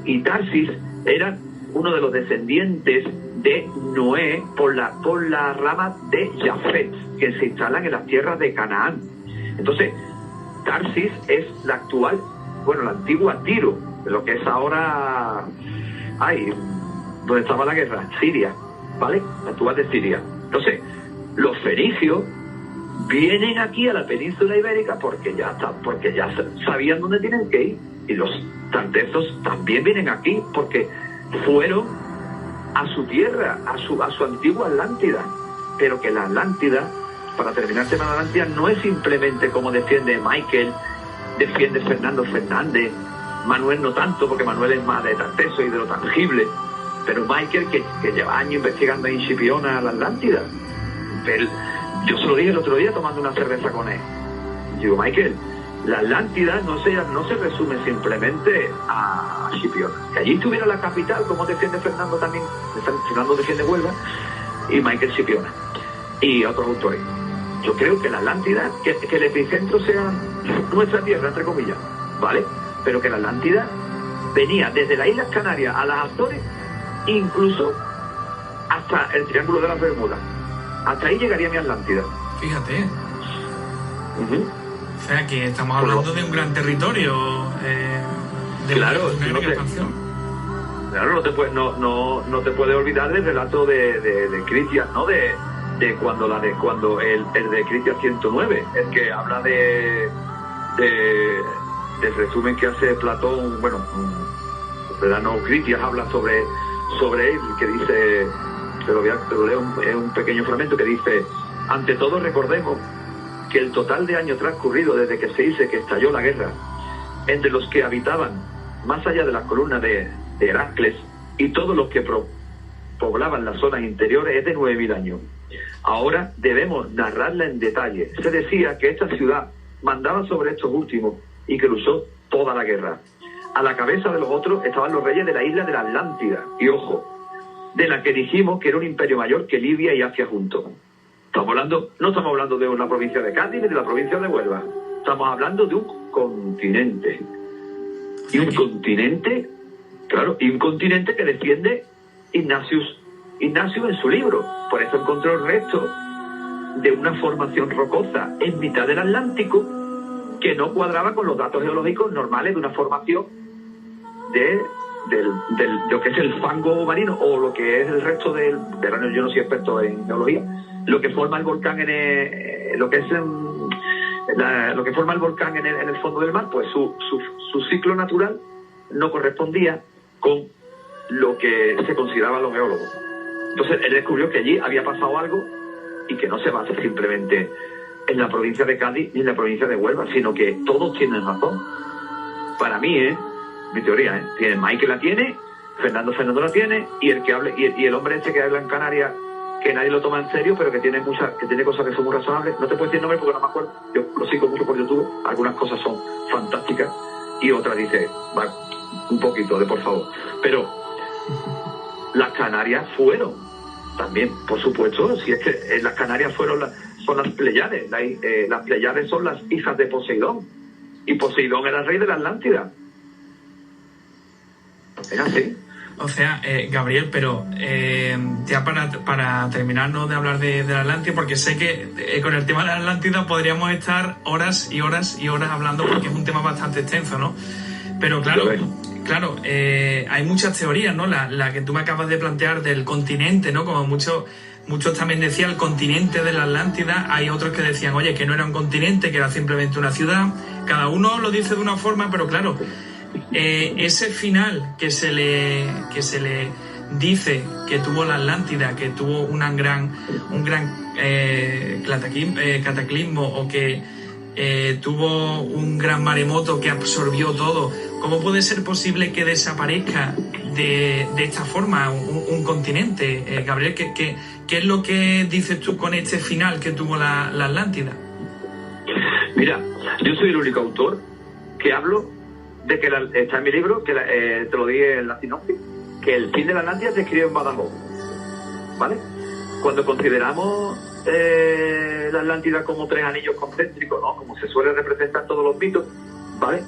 y Tarsis era uno de los descendientes de Noé por la rama de Jafet, que se instalan en las tierras de Canaán. Entonces, Tarsis es la actual, la antigua Tiro, lo que es ahora, donde estaba la guerra, Siria, ¿vale? La actual de Siria. Entonces, los fenicios vienen aquí a la península ibérica porque ya sabían dónde tienen que ir, y los tartesos también vienen aquí porque fueron a su tierra, a su antigua Atlántida. Pero que la Atlántida, para terminar el tema de la Atlántida, no es simplemente como defiende Michael, defiende Fernando Fernández, Manuel no tanto, porque Manuel es más de Tarteso y de lo tangible, pero Michael, que lleva años investigando en Scipiona la Atlántida. Pero yo se lo dije el otro día tomando una cerveza con él. Digo, Michael, la Atlántida no se resume simplemente a Scipiona. Que allí estuviera la capital, como defiende Fernando también. Fernando defiende Huelva y Michael Scipiona. Y otros autores. Yo creo que la Atlántida, que el epicentro sea nuestra tierra, entre comillas, ¿vale? Pero que la Atlántida venía desde las Islas Canarias a las Azores, incluso hasta el Triángulo de las Bermudas. Hasta ahí llegaría mi Atlántida. Fíjate. O sea, que estamos hablando de un gran territorio, de una gran expansión. Claro, no te puedes olvidar del relato de Critias, ¿no? De cuando el de Critias 109, el que habla del resumen que hace Platón, Critias habla sobre él, que dice, te lo leo en un pequeño fragmento, que dice: ante todo recordemos que el total de años transcurrido desde que se dice que estalló la guerra entre los que habitaban más allá de las columnas de Heracles y todos los que poblaban las zonas interiores es de 9.000 años. Ahora debemos narrarla en detalle. Se decía que esta ciudad mandaba sobre estos últimos y que luchó toda la guerra. A la cabeza de los otros estaban los reyes de la isla de la Atlántida, y ojo, de la que dijimos que era un imperio mayor que Libia y Asia juntos. No estamos hablando de una provincia de Cádiz ni de la provincia de Huelva. Estamos hablando de un continente. Y un continente, y un continente que defiende Ignacio en su libro. Por eso encontró el resto de una formación rocosa en mitad del Atlántico que no cuadraba con los datos geológicos normales de una formación de lo que es el fango marino, o lo que es el resto del verano. Yo no soy experto en geología. Lo que forma el volcán lo que forma el volcán en el fondo del mar, pues su ciclo natural no correspondía con lo que se consideraban los geólogos. Entonces él descubrió que allí había pasado algo, y que no se basa simplemente en la provincia de Cádiz ni en la provincia de Huelva, sino que todos tienen razón. Para mí, mi teoría, Michael la tiene, Fernando la tiene, y el que hable, y el hombre que habla en Canarias, que nadie lo toma en serio, pero que tiene cosas que son muy razonables. No te puedo decir nombre porque no me acuerdo. Yo lo sigo mucho por YouTube. Algunas cosas son fantásticas y otras dice, va, un poquito de por favor. Pero las Canarias fueron también, por supuesto, si es que las Canarias son las Pleiades. Las Pleiades son las hijas de Poseidón, y Poseidón era el rey de la Atlántida. Es así. O sea, Gabriel, pero ya para terminarnos de hablar de la Atlántida, porque sé que con el tema de la Atlántida podríamos estar horas y horas y horas hablando, porque es un tema bastante extenso, ¿no? Pero claro, hay muchas teorías, ¿no? La que tú me acabas de plantear del continente, ¿no? Como muchos también decían el continente de la Atlántida. Hay otros que decían, oye, que no era un continente, que era simplemente una ciudad. Cada uno lo dice de una forma, pero claro, ese final que se le dice que tuvo la Atlántida, que tuvo un gran cataclismo, o que tuvo un gran maremoto que absorbió todo, ¿cómo puede ser posible que desaparezca de esta forma un continente. Gabriel, ¿qué es lo que dices tú con este final que tuvo la Atlántida? Mira, yo soy el único autor que hablo de que está en mi libro, que te lo dije en la sinopsis, que el fin de la Atlántida se escribe en Badajoz, ¿vale? Cuando consideramos la Atlántida como 3 anillos concéntricos, ¿no? Como se suele representar en todos los mitos, ¿vale?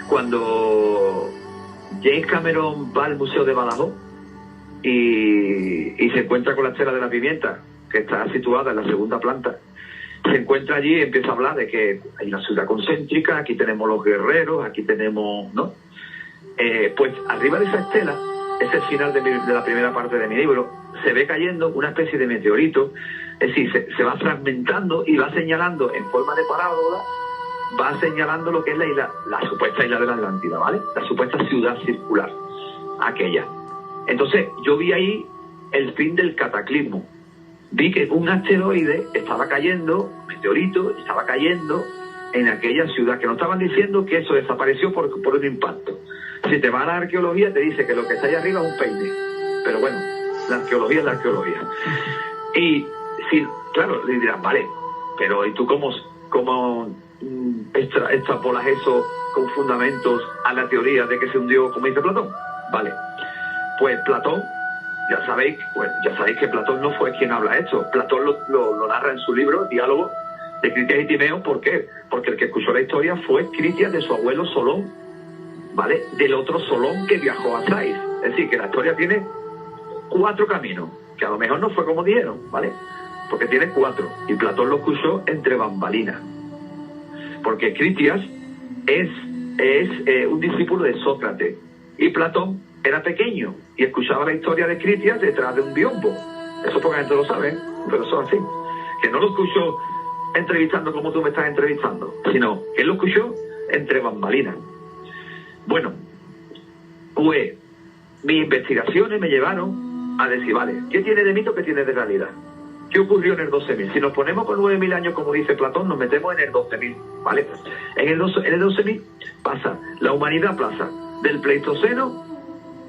Cuando James Cameron va al Museo de Badajoz y se encuentra con la Estela de la Pimienta, que está situada en la 2ª planta, se encuentra allí y empieza a hablar de que hay una ciudad concéntrica, aquí tenemos los guerreros, aquí tenemos, ¿no? Pues arriba de esa estela, es el final de la primera parte de mi libro, se ve cayendo una especie de meteorito, es decir, se va fragmentando y va señalando en forma de parábola, va señalando lo que es la supuesta isla de la Atlántida, ¿vale? La supuesta ciudad circular, aquella. Entonces, yo vi ahí el fin del cataclismo. Vi que un asteroide estaba cayendo, meteorito, estaba cayendo en aquella ciudad, que no estaban diciendo que eso desapareció por un impacto. Si te vas a la arqueología, te dice que lo que está ahí arriba es un peine. Pero bueno, la arqueología es la arqueología. Y, sí, claro, le dirán, vale, pero ¿y tú cómo extrapolas eso con fundamentos a la teoría de que se hundió, como dice Platón? Vale, pues Platón, ya sabéis que Platón no fue quien habla esto. Platón lo narra en su libro, Diálogo de Critias y Timeo. ¿Por qué? Porque el que escuchó la historia fue Critias de su abuelo Solón, ¿vale? Del otro Solón que viajó a Sais. Es decir, que la historia tiene 4 caminos, que a lo mejor no fue como dijeron, ¿vale? Porque tiene 4, y Platón lo escuchó entre bambalinas. Porque Critias es un discípulo de Sócrates, y Platón era pequeño y escuchaba la historia de Critias detrás de un biombo. Eso poca gente lo sabe, pero eso es así. Que no lo escuchó entrevistando como tú me estás entrevistando, sino que él lo escuchó entre bambalinas. Bueno, pues mis investigaciones me llevaron a decir, vale, ¿qué tiene de mito, qué tiene de realidad? ¿Qué ocurrió en el 12.000? Si nos ponemos con 9.000 años, como dice Platón, nos metemos en el 12.000, ¿vale? En el 12.000 pasa, la humanidad pasa del Pleistoceno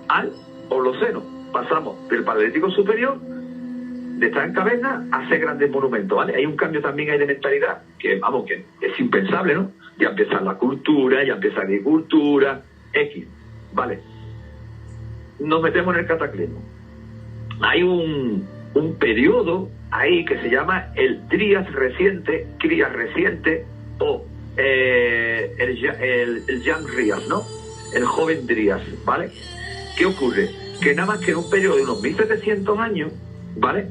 al Holoceno. Pasamos del Paleolítico Superior, de estar en caverna, a hacer grandes monumentos, ¿vale? Hay un cambio también ahí de mentalidad, que vamos, que es impensable, ¿no? Ya empieza la cultura, ya empieza la agricultura, X, ¿vale? Nos metemos en el cataclismo. Hay un periodo ahí que se llama el Drías reciente, Crías reciente, o el Young Drías, ¿no? El joven Drías, ¿vale? ¿Qué ocurre? Que nada más que en un periodo de unos 1700 años, ¿vale?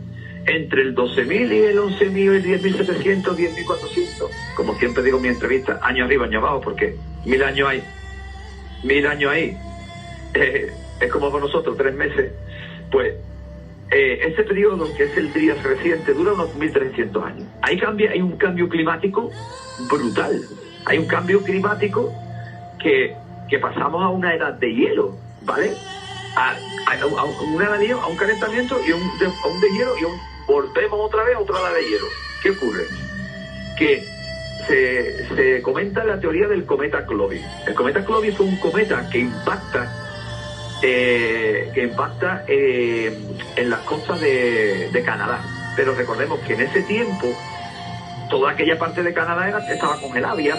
Entre el 12.000 y el 11.000 y el 10.700, 10.400, como siempre digo en mi entrevista, año arriba, año abajo, porque 1000 años hay, 1000 años ahí, es como con nosotros, 3 meses, pues ese periodo, que es el Drías reciente, dura unos 1.300 años. Ahí hay un cambio climático brutal. Hay un cambio climático que pasamos a una edad de hielo, ¿vale? A una edad de hielo, a un calentamiento y a un de hielo, y volvemos otra vez a otra edad de hielo. ¿Qué ocurre? Que se comenta la teoría del cometa Clovis. El cometa Clovis fue un cometa que impacta en las costas de Canadá. Pero recordemos que en ese tiempo toda aquella parte de Canadá estaba congelada, había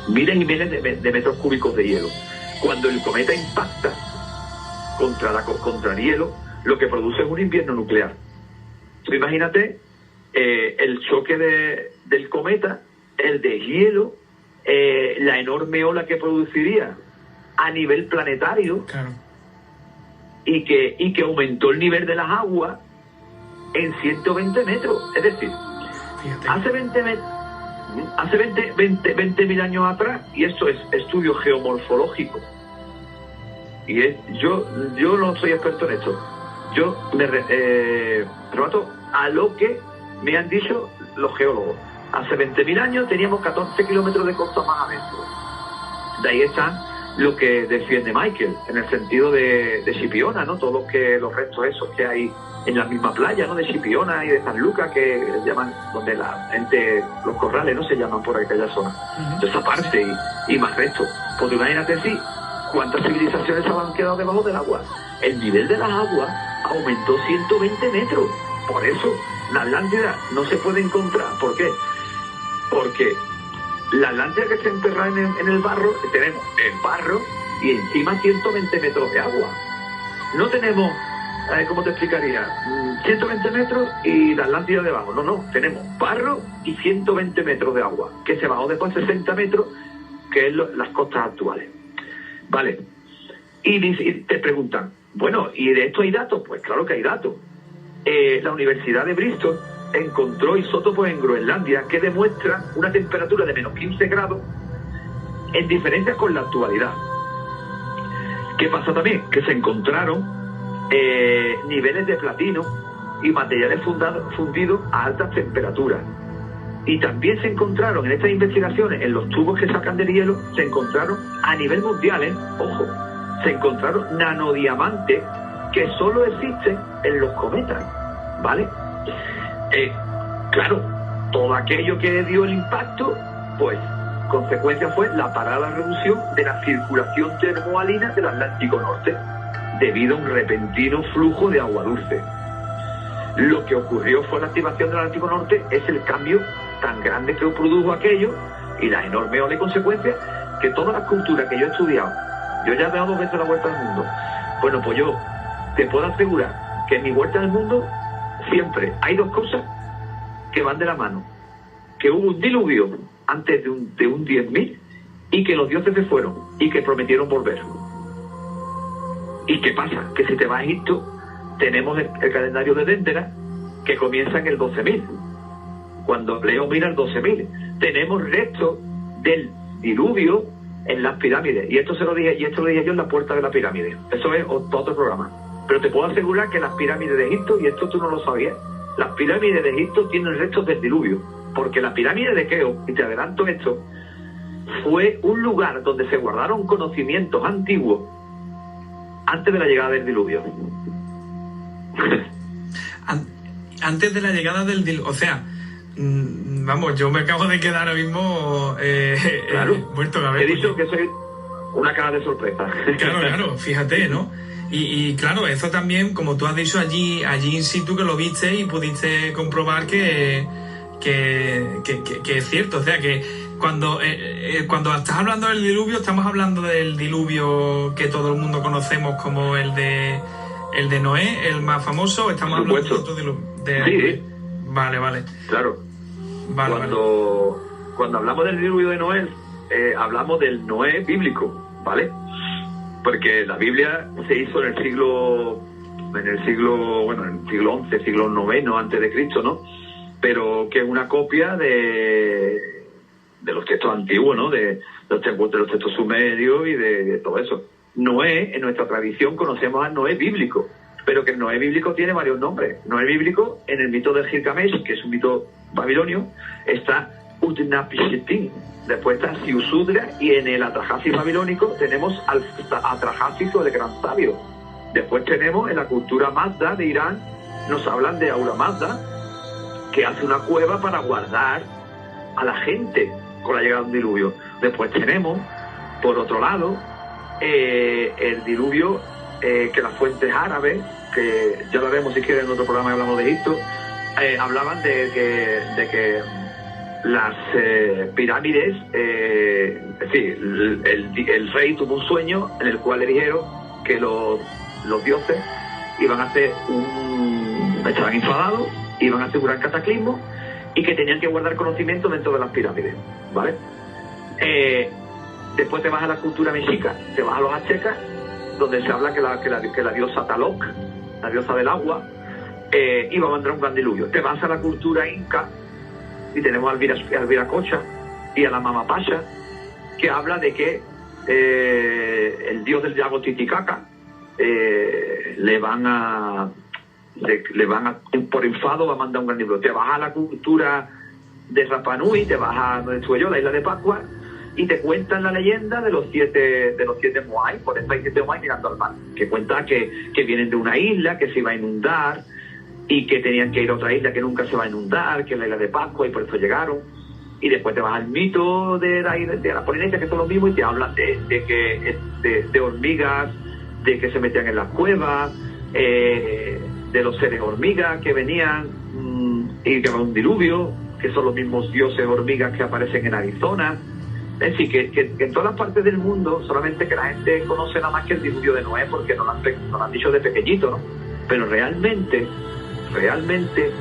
miles y miles de metros cúbicos de hielo. Cuando el cometa impacta contra el hielo, lo que produce es un invierno nuclear. Tú imagínate el choque del cometa, el deshielo, la enorme ola que produciría a nivel planetario. Claro. y que aumentó el nivel de las aguas en 120 metros. Es decir, fíjate, hace 20.000 años atrás, y esto es estudio geomorfológico, y yo no soy experto en esto, yo me rebato a lo que me han dicho los geólogos. Hace 20.000 años teníamos 14 kilómetros de costa más adentro. De ahí está lo que defiende Michael, en el sentido de Chipiona, ¿no? Todos los restos esos que hay en la misma playa, ¿no? De Chipiona y de San Lucas, que llaman, donde la gente, los corrales, ¿no? Se llaman por aquella zona. Entonces, esa parte y más restos. Pues imagínate, sí, ¿cuántas civilizaciones se han quedado debajo del agua? El nivel de las aguas aumentó 120 metros. Por eso, la Atlántida no se puede encontrar. ¿Por qué? Porque la Atlántida que se enterra en el barro, tenemos el barro y encima 120 metros de agua. No tenemos, ¿cómo te explicaría? 120 metros y la Atlántida debajo. No, tenemos barro y 120 metros de agua, que se bajó después 60 metros, que es las costas actuales. Vale. Y te preguntan, bueno, ¿y de esto hay datos? Pues claro que hay datos. La Universidad de Bristol encontró isótopos en Groenlandia que demuestran una temperatura de menos 15 grados en diferencia con la actualidad. ¿Qué pasa también? Que se encontraron niveles de platino y materiales fundidos a altas temperaturas. Y también se encontraron en estas investigaciones, en los tubos que sacan del hielo, se encontraron a nivel mundial, ojo, se encontraron nanodiamantes que solo existen en los cometas, ¿vale? Claro, todo aquello que dio el impacto, pues consecuencia fue la parada reducción de la circulación termohalina del Atlántico Norte debido a un repentino flujo de agua dulce. Lo que ocurrió fue la activación del Atlántico Norte, es el cambio tan grande que produjo aquello y la enorme ola de consecuencias que todas las culturas que yo he estudiado, yo ya he dado 2 veces la vuelta al mundo. Bueno, pues yo te puedo asegurar que en mi vuelta al mundo siempre hay 2 cosas que van de la mano: que hubo un diluvio antes de un 10.000 y que los dioses se fueron y que prometieron volver. ¿Y qué pasa? Que si te vas a Egipto, tenemos el calendario de Dendera que comienza en el 12.000. Cuando Leo mira el 12.000, tenemos restos del diluvio en las pirámides. Y esto lo dije yo en la puerta de la pirámide. Eso es otro programa. Pero te puedo asegurar que las pirámides de Egipto, y esto tú no lo sabías, las pirámides de Egipto tienen restos del diluvio. Porque la pirámide de Keops, y te adelanto esto, fue un lugar donde se guardaron conocimientos antiguos antes de la llegada del diluvio. Antes de la llegada del diluvio, o sea, vamos, yo me acabo de quedar ahora mismo claro. Muerto de He dicho que soy una cara de sorpresa. Claro, fíjate, ¿no? Y claro, eso también, como tú has dicho allí in situ, que lo viste y pudiste comprobar que es cierto. O sea, que cuando estás hablando del diluvio, estamos hablando del diluvio que todo el mundo conocemos como el de Noé, el más famoso, o estamos hablando de otro diluvio. Sí. Vale. Claro. Cuando hablamos del diluvio de Noé, hablamos del Noé bíblico, ¿vale? Porque la Biblia se hizo en el siglo XI, siglo IX antes de Cristo, ¿no? Pero que es una copia de los textos antiguos, ¿no? De los textos sumerios y de todo eso. Noé, en nuestra tradición conocemos al Noé bíblico, pero que el Noé bíblico tiene varios nombres. Noé bíblico, en el mito de Gilgamesh, que es un mito babilonio, está Utnapishtim, después está Siusudra, y en el Atrahasis babilónico tenemos al Atrahasis, o el gran sabio. Después tenemos en la cultura Mazda de Irán, nos hablan de Ahura Mazda, que hace una cueva para guardar a la gente con la llegada de un diluvio. Después tenemos, por otro lado, el diluvio, que las fuentes árabes, que ya lo veremos si quieren en otro programa que hablamos de Egipto, hablaban de que las pirámides, es decir, el rey tuvo un sueño en el cual le dijeron que los dioses iban a hacer estaban enfadados, iban a asegurar cataclismo y que tenían que guardar conocimiento dentro de las pirámides, ¿vale? Después te vas a la cultura mexica, te vas a los aztecas, donde se habla que la diosa Tlaloc, la diosa del agua, iba a mandar un gran diluvio. Te vas a la cultura inca y tenemos a Viracocha y a la Mamapacha, que habla de que el dios del lago Titicaca le van a por enfado va a mandar un gran diluvio. Te vas a la cultura de Rapa Nui, te vas a donde estuve yo, la isla de Pascua, y te cuentan la leyenda de los siete Moai. Por eso hay 7 Moai mirando al mar, que cuenta que vienen de una isla que se iba a inundar y que tenían que ir a otra isla que nunca se va a inundar, que es la isla de Pascua, y por eso llegaron. Y después te vas al mito de la Polinesia, que son los mismos, y te hablan de hormigas, de que se metían en las cuevas, de los seres hormigas que venían y que va un diluvio, que son los mismos dioses hormigas que aparecen en Arizona. Es decir, que en todas las partes del mundo, solamente que la gente conoce nada más que el diluvio de Noé, porque nos lo han dicho de pequeñito, ¿no? Pero realmente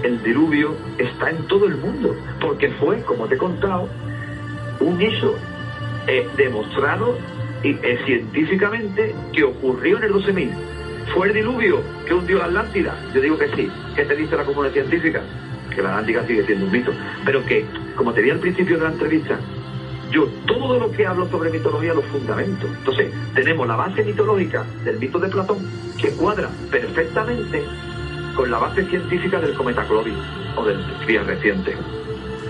el diluvio está en todo el mundo, porque fue, como te he contado, un hecho demostrado científicamente que ocurrió en el 12.000. ¿Fue el diluvio que hundió la Atlántida? Yo digo que sí. ¿Qué te dice la comunidad científica? Que la Atlántida sigue siendo un mito. Pero que, como te di al principio de la entrevista, yo todo lo que hablo sobre mitología lo fundamento. Entonces, tenemos la base mitológica del mito de Platón, que cuadra perfectamente con la base científica del cometa Clovis o del día reciente.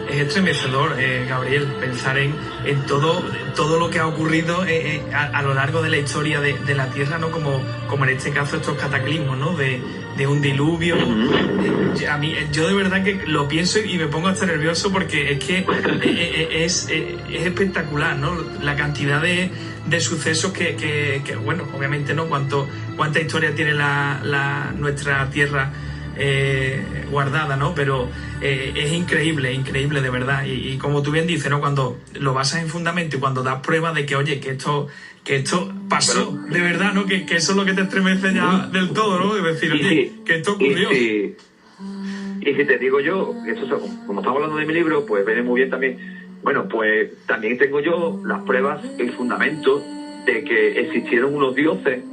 Es estremecedor, Gabriel, pensar en todo lo que ha ocurrido a lo largo de la historia de la Tierra, ¿no? Como en este caso estos cataclismos, ¿no? De un diluvio. A mí, yo de verdad que lo pienso y me pongo hasta nervioso, porque es que es espectacular, ¿no? La cantidad de sucesos que bueno, obviamente no cuánta historia tiene nuestra Tierra guardada, ¿no? Pero es increíble de verdad, y como tú bien dices, ¿no? Cuando lo basas en fundamento y cuando das pruebas de que, oye, que esto pasó, pero, de verdad, ¿no? Que eso es lo que te estremece ya del todo, ¿no? Es decir, oye, que esto ocurrió. Y si te digo yo, eso, como estamos hablando de mi libro, pues viene muy bien también. Bueno, pues también tengo yo las pruebas, el fundamento de que existieron unos dioses,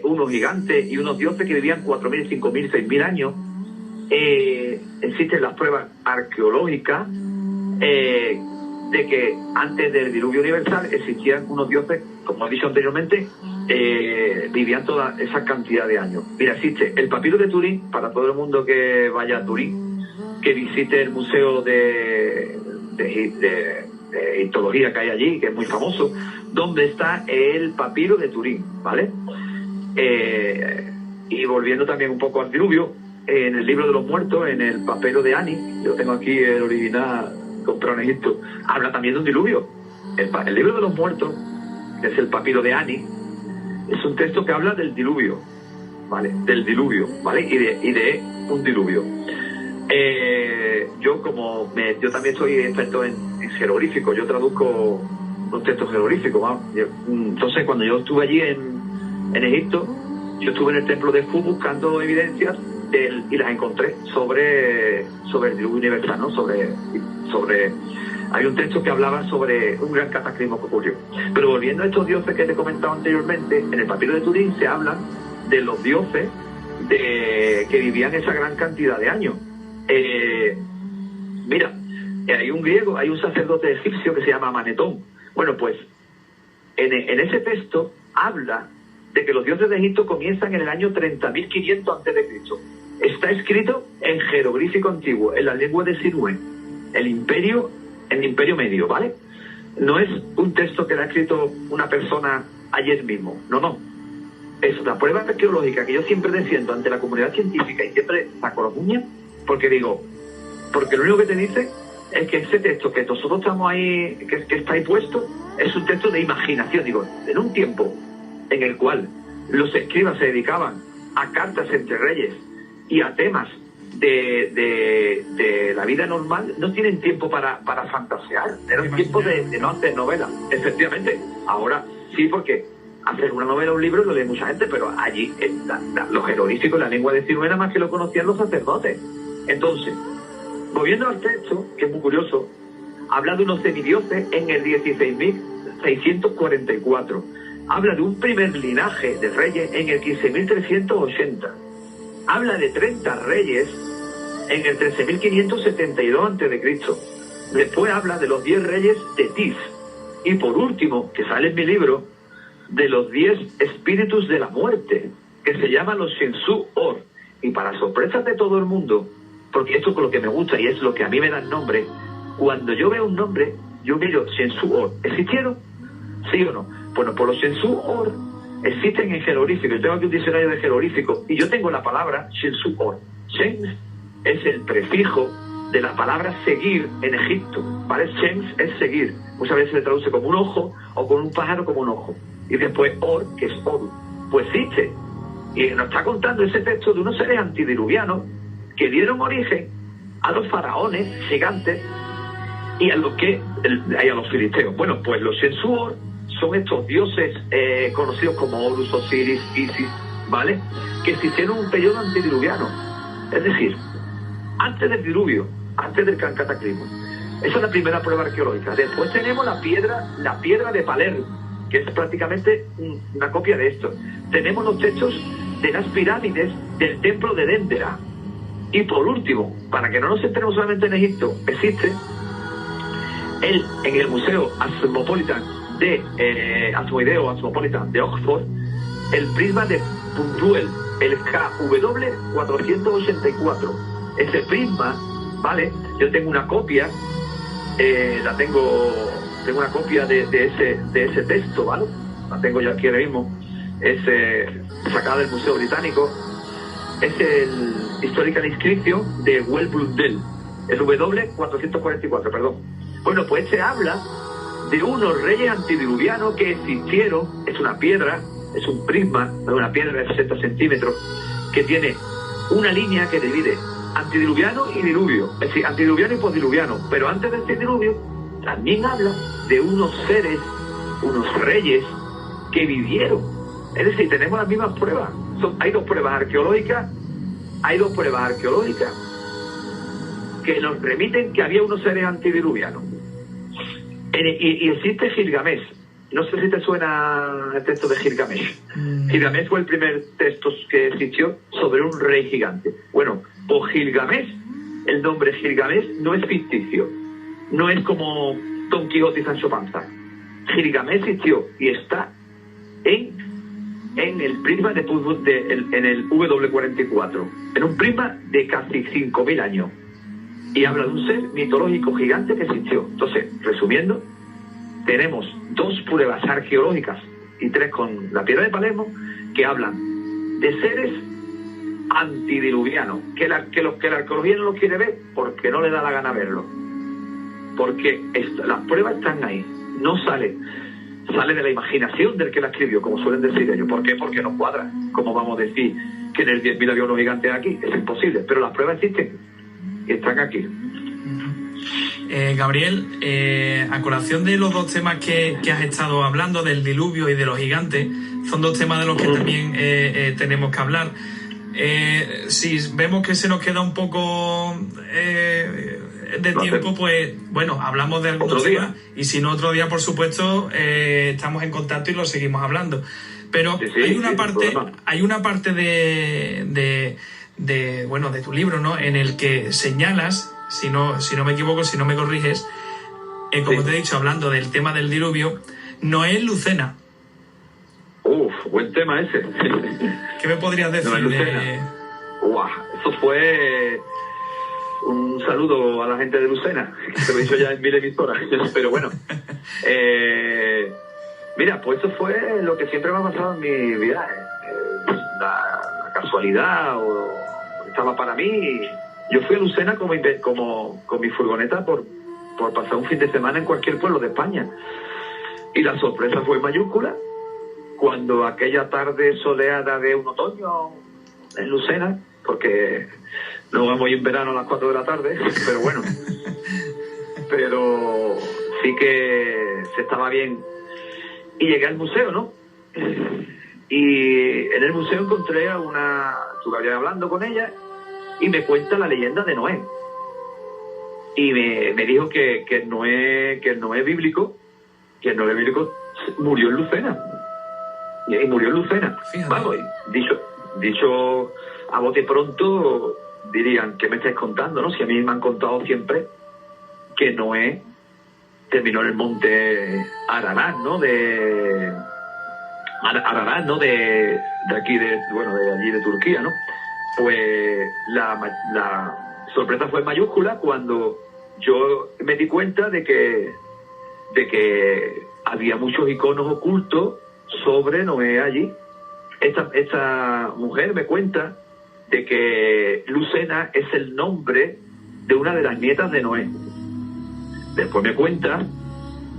unos gigantes y unos dioses que vivían 4.000, 5.000, 6.000 años. Existen las pruebas arqueológicas de que antes del diluvio universal existían unos dioses, como he dicho anteriormente, vivían toda esa cantidad de años. Mira, existe el papiro de Turín, para todo el mundo que vaya a Turín, que visite el museo de histología que hay allí, que es muy famoso, donde está el papiro de Turín, ¿vale? Y volviendo también un poco al diluvio, en el libro de los muertos, en el papiro de Ani, yo tengo aquí el original comprado en Egipto, habla también de un diluvio. El libro de los muertos, que es el papiro de Ani, es un texto que habla del diluvio, ¿vale? Del diluvio, ¿vale? Y de un diluvio. Yo también soy experto en jeroglíficos, yo traduzco los textos jeroglíficos, ¿vale? Entonces, cuando yo estuve allí en Egipto, yo estuve en el templo de Fu buscando evidencias y las encontré sobre el diluvio universal, ¿no? Hay un texto que hablaba sobre un gran cataclismo que ocurrió. Pero volviendo a estos dioses que te he comentado anteriormente, en el papiro de Turín se habla de los dioses que vivían esa gran cantidad de años. Mira, hay un sacerdote egipcio que se llama Manetón. Bueno, pues en ese texto habla de que los dioses de Egipto comienzan en el año 30.500 a.C. Está escrito en jeroglífico antiguo, en la lengua de Sinué, el imperio medio, ¿vale? No es un texto que lo ha escrito una persona ayer mismo, no. Es una prueba arqueológica que yo siempre defiendo ante la comunidad científica y siempre saco las uñas, porque lo único que te dice es que ese texto que nosotros estamos ahí, que está ahí puesto, es un texto de imaginación. Digo, en un tiempo en el cual los escribas se dedicaban a cartas entre reyes y a temas de la vida normal, no tienen tiempo para fantasear. Era un tiempo de no hacer novelas. Efectivamente, ahora sí, porque hacer una novela, un libro, lo lee mucha gente, pero allí los jeroglíficos, la lengua de Sinué, nada más que lo conocían los sacerdotes. Entonces, volviendo al texto, que es muy curioso, habla de unos semidioses en el 16.644. Habla de un primer linaje de reyes en el 15.380. Habla de 30 reyes en el 13.572 a.C. Después habla de los 10 reyes de Tis. Y por último, que sale en mi libro, de los 10 espíritus de la muerte, que se llaman los Shensu-Or. Y para sorpresa de todo el mundo, porque esto es lo que me gusta y es lo que a mí me da el nombre, cuando yo veo un nombre, yo miro Shensu-Or. ¿Existieron? ¿Sí o no? Bueno, pues los Shensu-Or existen en jeroglífico. Yo tengo aquí un diccionario de jeroglífico y yo tengo la palabra Shensu-Or. Shen es el prefijo de la palabra seguir en Egipto, ¿vale? Shems es seguir. Muchas veces se traduce como un ojo o con un pájaro como un ojo. Y después Or, que es Oru. Pues existe. Y nos está contando ese texto de unos seres antidiluvianos que dieron origen a los faraones gigantes y a los filisteos. Bueno, pues los Shensuor son estos dioses conocidos como Horus, Osiris, Isis, ¿vale? Que existieron en un periodo antediluviano. Es decir, antes del diluvio, antes del gran cataclismo. Esa es la primera prueba arqueológica. Después tenemos la piedra de Palermo, que es prácticamente una copia de esto. Tenemos los techos de las pirámides del templo de Dendera. Y por último, para que no nos centremos solamente en Egipto, existe en el Museo Asmopolitan Asmopolitan de Oxford, el prisma de Puntuel, el KW 484. Ese prisma, ¿vale? Yo tengo una copia, tengo una copia de ese texto, ¿vale? La tengo yo aquí ahora mismo, sacada del Museo Británico. Es el Historical Inscription de Well Blundell, el W444, perdón. Bueno, pues habla de unos reyes antediluvianos que existieron. Es una piedra, es un prisma, una piedra de 60 centímetros, que tiene una línea que divide antediluviano y diluvio, es decir, antediluviano y postdiluviano. Pero antes de este diluvio también habla de unos seres, unos reyes que vivieron. Es decir, tenemos las mismas pruebas. Hay dos pruebas arqueológicas que nos remiten que había unos seres antediluvianos. Y existe Gilgamesh. No sé si te suena el texto de Gilgamesh. Gilgamesh fue el primer texto que existió sobre un rey gigante. Bueno, pues Gilgamesh, el nombre Gilgamesh no es ficticio. No es como Don Quijote y Sancho Panza. Gilgamesh existió y está en el prisma en el W44, en un prisma de casi 5.000 años, y habla de un ser mitológico gigante que existió. Entonces, resumiendo, tenemos dos pruebas arqueológicas y tres con la piedra de Palermo que hablan de seres antidiluvianos, que la arqueología no los quiere ver porque no le da la gana verlo, porque las pruebas están ahí, no sale de la imaginación del que la escribió, como suelen decir ellos. ¿Por qué? Porque no cuadra. ¿Cómo vamos a decir que en el 10.000 había unos gigantes aquí? Es imposible, pero las pruebas existen y están aquí. Gabriel, a colación de los dos temas que has estado hablando, del diluvio y de los gigantes, son dos temas de los que también tenemos que hablar. Si vemos que se nos queda un poco de tiempo, pues bueno, hablamos de algunos temas, y si no, otro día, por supuesto, estamos en contacto y lo seguimos hablando. Pero sí, hay una parte de tu libro, ¿no?, en el que señalas, si no me equivoco, si no me corriges, como te he dicho, hablando del tema del diluvio, Noé Lucena. Buen tema ese. ¿Qué me podrías decir? Noé Lucena. Eso fue un saludo a la gente de Lucena, que se lo he dicho ya en 1000 emisoras. Pero bueno, mira, pues eso fue lo que siempre me ha pasado en mi vida. La casualidad estaba para mí. Yo fui a Lucena con mi furgoneta por pasar un fin de semana en cualquier pueblo de España. Y la sorpresa fue mayúscula cuando aquella tarde soleada de un otoño en Lucena, porque no vamos a ir en verano a las 4 de la tarde, pero bueno, pero sí que se estaba bien. Y llegué al museo, ¿no? Y en el museo encontré estuve hablando con ella y me cuenta la leyenda de Noé. Y me dijo que el Noé bíblico murió en Lucena. Y murió en Lucena. Fíjate. Vamos, dicho a bote pronto, dirían, ¿qué me estáis contando, no? Si a mí me han contado siempre que Noé terminó en el monte Ararat, ¿no? Ararat, ¿no? De aquí, de allí de Turquía, ¿no? Pues la sorpresa fue mayúscula cuando yo me di cuenta de que había muchos iconos ocultos sobre Noé allí. Esta mujer me cuenta de que Lucena es el nombre de una de las nietas de Noé. Después me cuenta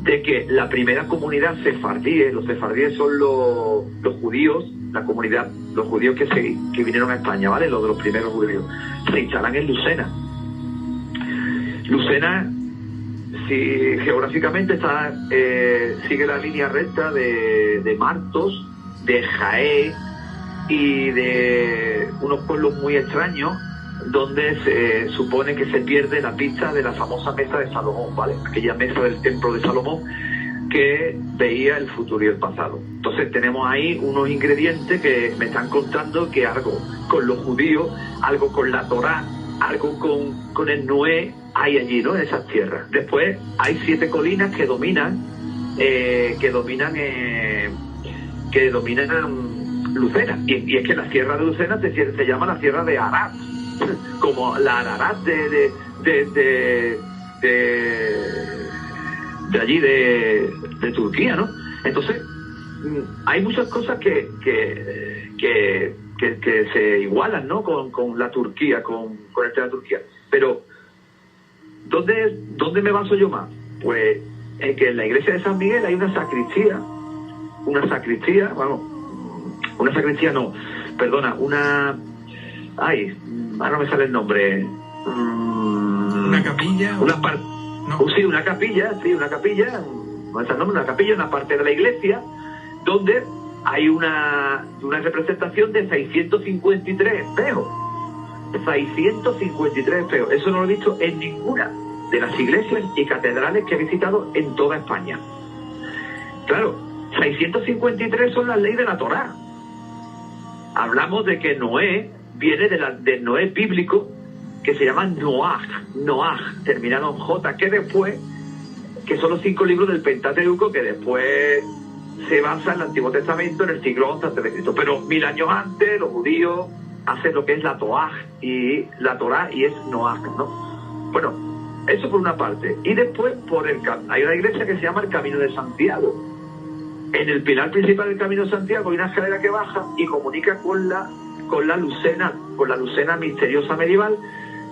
de que la primera comunidad sefardí, los sefardíes son los judíos, la comunidad, los judíos que vinieron a España, ¿vale? Los de los primeros judíos, se instalan en Lucena. Lucena, si geográficamente está, sigue la línea recta de Martos, de Jaén y de unos pueblos muy extraños, donde se supone que se pierde la pista de la famosa mesa de Salomón, ¿vale? Aquella mesa del templo de Salomón que veía el futuro y el pasado. Entonces tenemos ahí unos ingredientes que me están contando que algo con los judíos, algo con la Torá, algo con el Noé hay allí, ¿no? En esas tierras. Después hay 7 colinas que dominan Lucena. Y es que la sierra de Lucena se llama la sierra de Ararat, como la Ararat de allí de Turquía, ¿no? Entonces hay muchas cosas que se igualan, ¿no? con la Turquía, con el tema de Turquía. Pero ¿dónde me baso yo más? Pues en que en la iglesia de San Miguel hay una sacristía, ahora no me sale el nombre. ¿Una capilla? Una capilla, no está el nombre, una capilla, una parte de la iglesia, donde hay una representación de 653 espejos. 653 espejos. Eso no lo he visto en ninguna de las iglesias y catedrales que he visitado en toda España. Claro, 653 son las leyes de la Torá. Hablamos de que Noé viene del Noé bíblico, que se llama Noaj, terminado en J, que son los 5 libros del Pentateuco, que después se basa en el Antiguo Testamento en el siglo 11 a.C. Pero 1000 años antes los judíos hacen lo que es la Toaj y la Torá, y es Noaj, ¿no? Bueno, eso por una parte. Y después hay una iglesia que se llama el Camino de Santiago. En el pilar principal del Camino de Santiago hay una escalera que baja y comunica con la Lucena misteriosa medieval,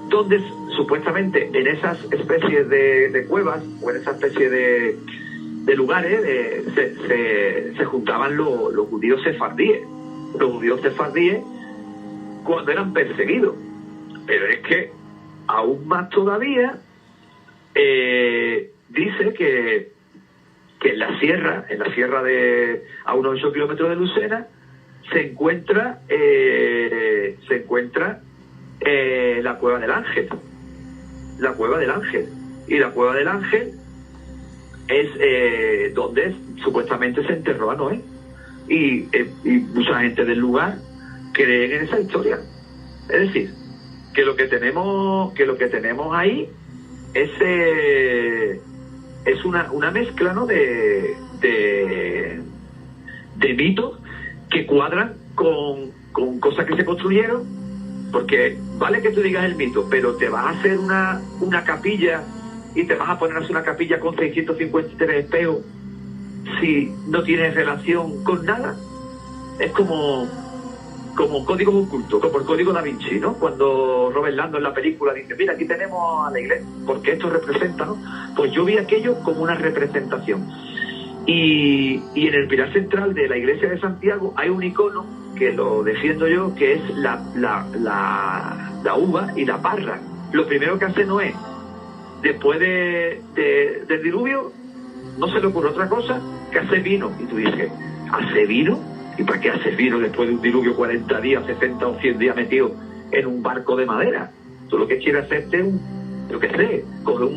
donde supuestamente en esas especies de cuevas o en esa especie de lugares se juntaban los judíos sefardíes. Los judíos sefardíes cuando eran perseguidos. Pero es que aún más todavía dice que en la sierra de a unos 8 kilómetros de Lucena se encuentra la Cueva del Ángel. La Cueva del Ángel. Y la Cueva del Ángel es donde supuestamente se enterró a Noé. Y mucha gente del lugar creen en esa historia. Es decir, que lo que tenemos ahí es una mezcla, ¿no? de mitos que cuadran con cosas que se construyeron, porque vale que tú digas el mito, pero te vas a hacer una capilla y te vas a poner a hacer una capilla con 653 espejos si no tienes relación con nada. Es como códigos ocultos, como el código Da Vinci, ¿no? Cuando Robert Landon en la película dice, mira, aquí tenemos a la iglesia, porque esto representa, ¿no? Pues yo vi aquello como una representación. Y en el pilar central de la iglesia de Santiago hay un icono que lo defiendo yo, que es la uva y la parra. Lo primero que hace Noé después del diluvio, no se le ocurre otra cosa que hacer vino. Y tú dices, ¿hace vino? ¿Y para qué haces vino después de un diluvio 40 días, 60 o 100 días metido en un barco de madera? Tú lo que quieres hacerte coger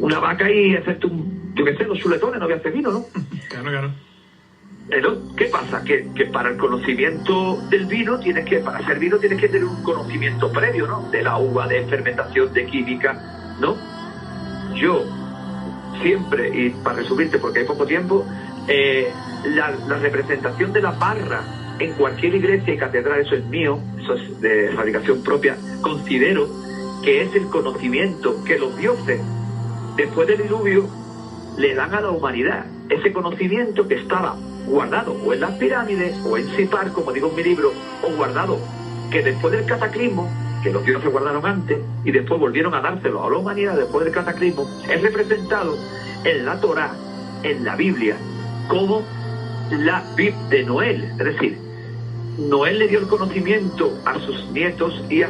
una vaca y hacerte los chuletones, no voy a hacer vino, ¿no? Claro. ¿Qué pasa? Que para el conocimiento del vino para hacer vino tienes que tener un conocimiento previo, ¿no? De la uva, de fermentación, de química, ¿no? Yo siempre, y para resumirte porque hay poco tiempo, la representación de la parra en cualquier iglesia y catedral, eso es mío, eso es de fabricación propia, considero que es el conocimiento que los dioses después del diluvio le dan a la humanidad, ese conocimiento que estaba guardado o en las pirámides o en Sipar, como digo en mi libro, o guardado que después del cataclismo, que los dioses guardaron antes y después volvieron a dárselo a la humanidad después del cataclismo, es representado en la Torá, en la Biblia, como la Bib de Noé. Es decir, Noé le dio el conocimiento a sus nietos y a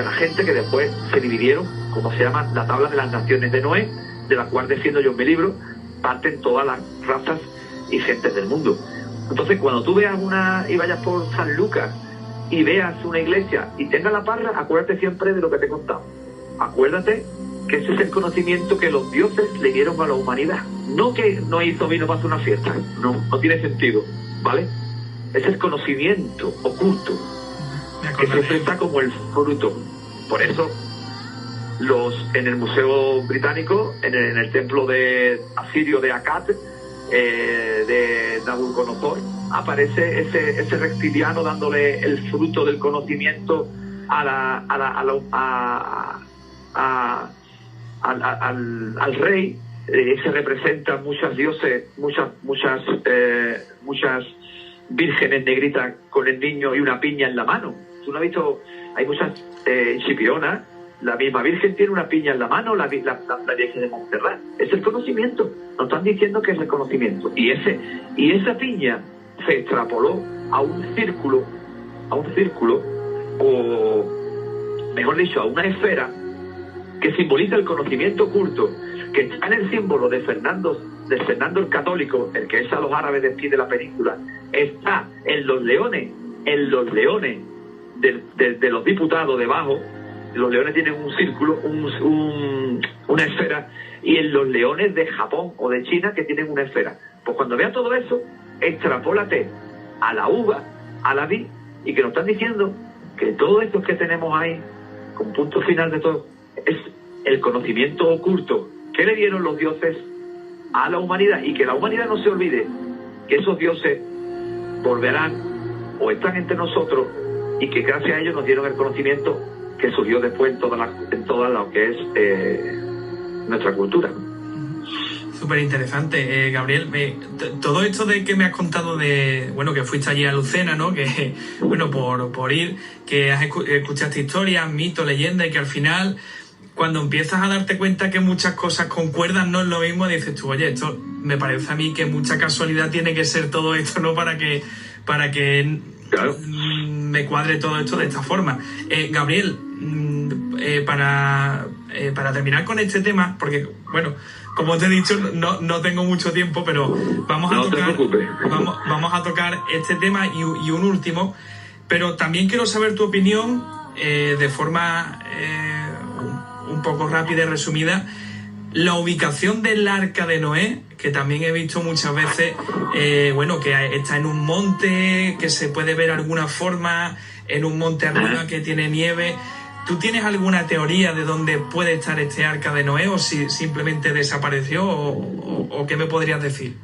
la gente que después se dividieron, como se llama la tabla de las naciones de Noé, de la cual defiendo yo en mi libro, parten todas las razas y gentes del mundo. Entonces, cuando tú veas y vayas por San Lucas y veas una iglesia y tengas la parra, acuérdate siempre de lo que te he contado. Acuérdate que ese es el conocimiento que los dioses le dieron a la humanidad. No que no hizo vino para hacer una fiesta, no tiene sentido, ¿vale? Es el conocimiento oculto que siempre está como el fruto. Por eso en el Museo Británico, en el templo de asirio de Akkad, de Nabucodonosor, aparece ese reptiliano dándole el fruto del conocimiento al rey. Se representan muchas dioses, muchas vírgenes negritas con el niño y una piña en la mano. Tú no has visto, hay muchas Chipiona, la misma Virgen tiene una piña en la mano, la Virgen de Montserrat. Es el conocimiento. Nos están diciendo que es el conocimiento. Y esa piña se extrapoló a un círculo, o mejor dicho, a una esfera que simboliza el conocimiento oculto, que está en el símbolo de Fernando el Católico, el que es a los árabes de la península, está en los leones de los diputados debajo. Los leones tienen un círculo, una esfera, y en los leones de Japón o de China, que tienen una esfera. Pues cuando veas todo eso, extrapólate a la uva, a la vid, y que nos están diciendo que todo esto que tenemos ahí, con punto final de todo, es el conocimiento oculto que le dieron los dioses a la humanidad, y que la humanidad no se olvide que esos dioses volverán o están entre nosotros, y que gracias a ellos nos dieron el conocimiento que surgió después en toda lo que es nuestra cultura. Súper interesante, Gabriel. Todo esto de que me has contado que fuiste allí a Lucena, ¿no? Que, por ir, que escuchaste historias, mitos, leyendas, y que al final, cuando empiezas a darte cuenta que muchas cosas concuerdan, no es lo mismo, dices tú, oye, esto me parece a mí que mucha casualidad tiene que ser todo esto, ¿no? Para que claro, me cuadre todo esto de esta forma. Gabriel, para terminar con este tema, porque, como te he dicho, no tengo mucho tiempo, pero vamos a tocar este tema y un último, pero también quiero saber tu opinión de forma un poco rápida y resumida. La ubicación del Arca de Noé, que también he visto muchas veces, que está en un monte, que se puede ver alguna forma, en un monte arriba que tiene nieve. ¿Tú tienes alguna teoría de dónde puede estar este Arca de Noé, o si simplemente desapareció, o qué me podrías decir?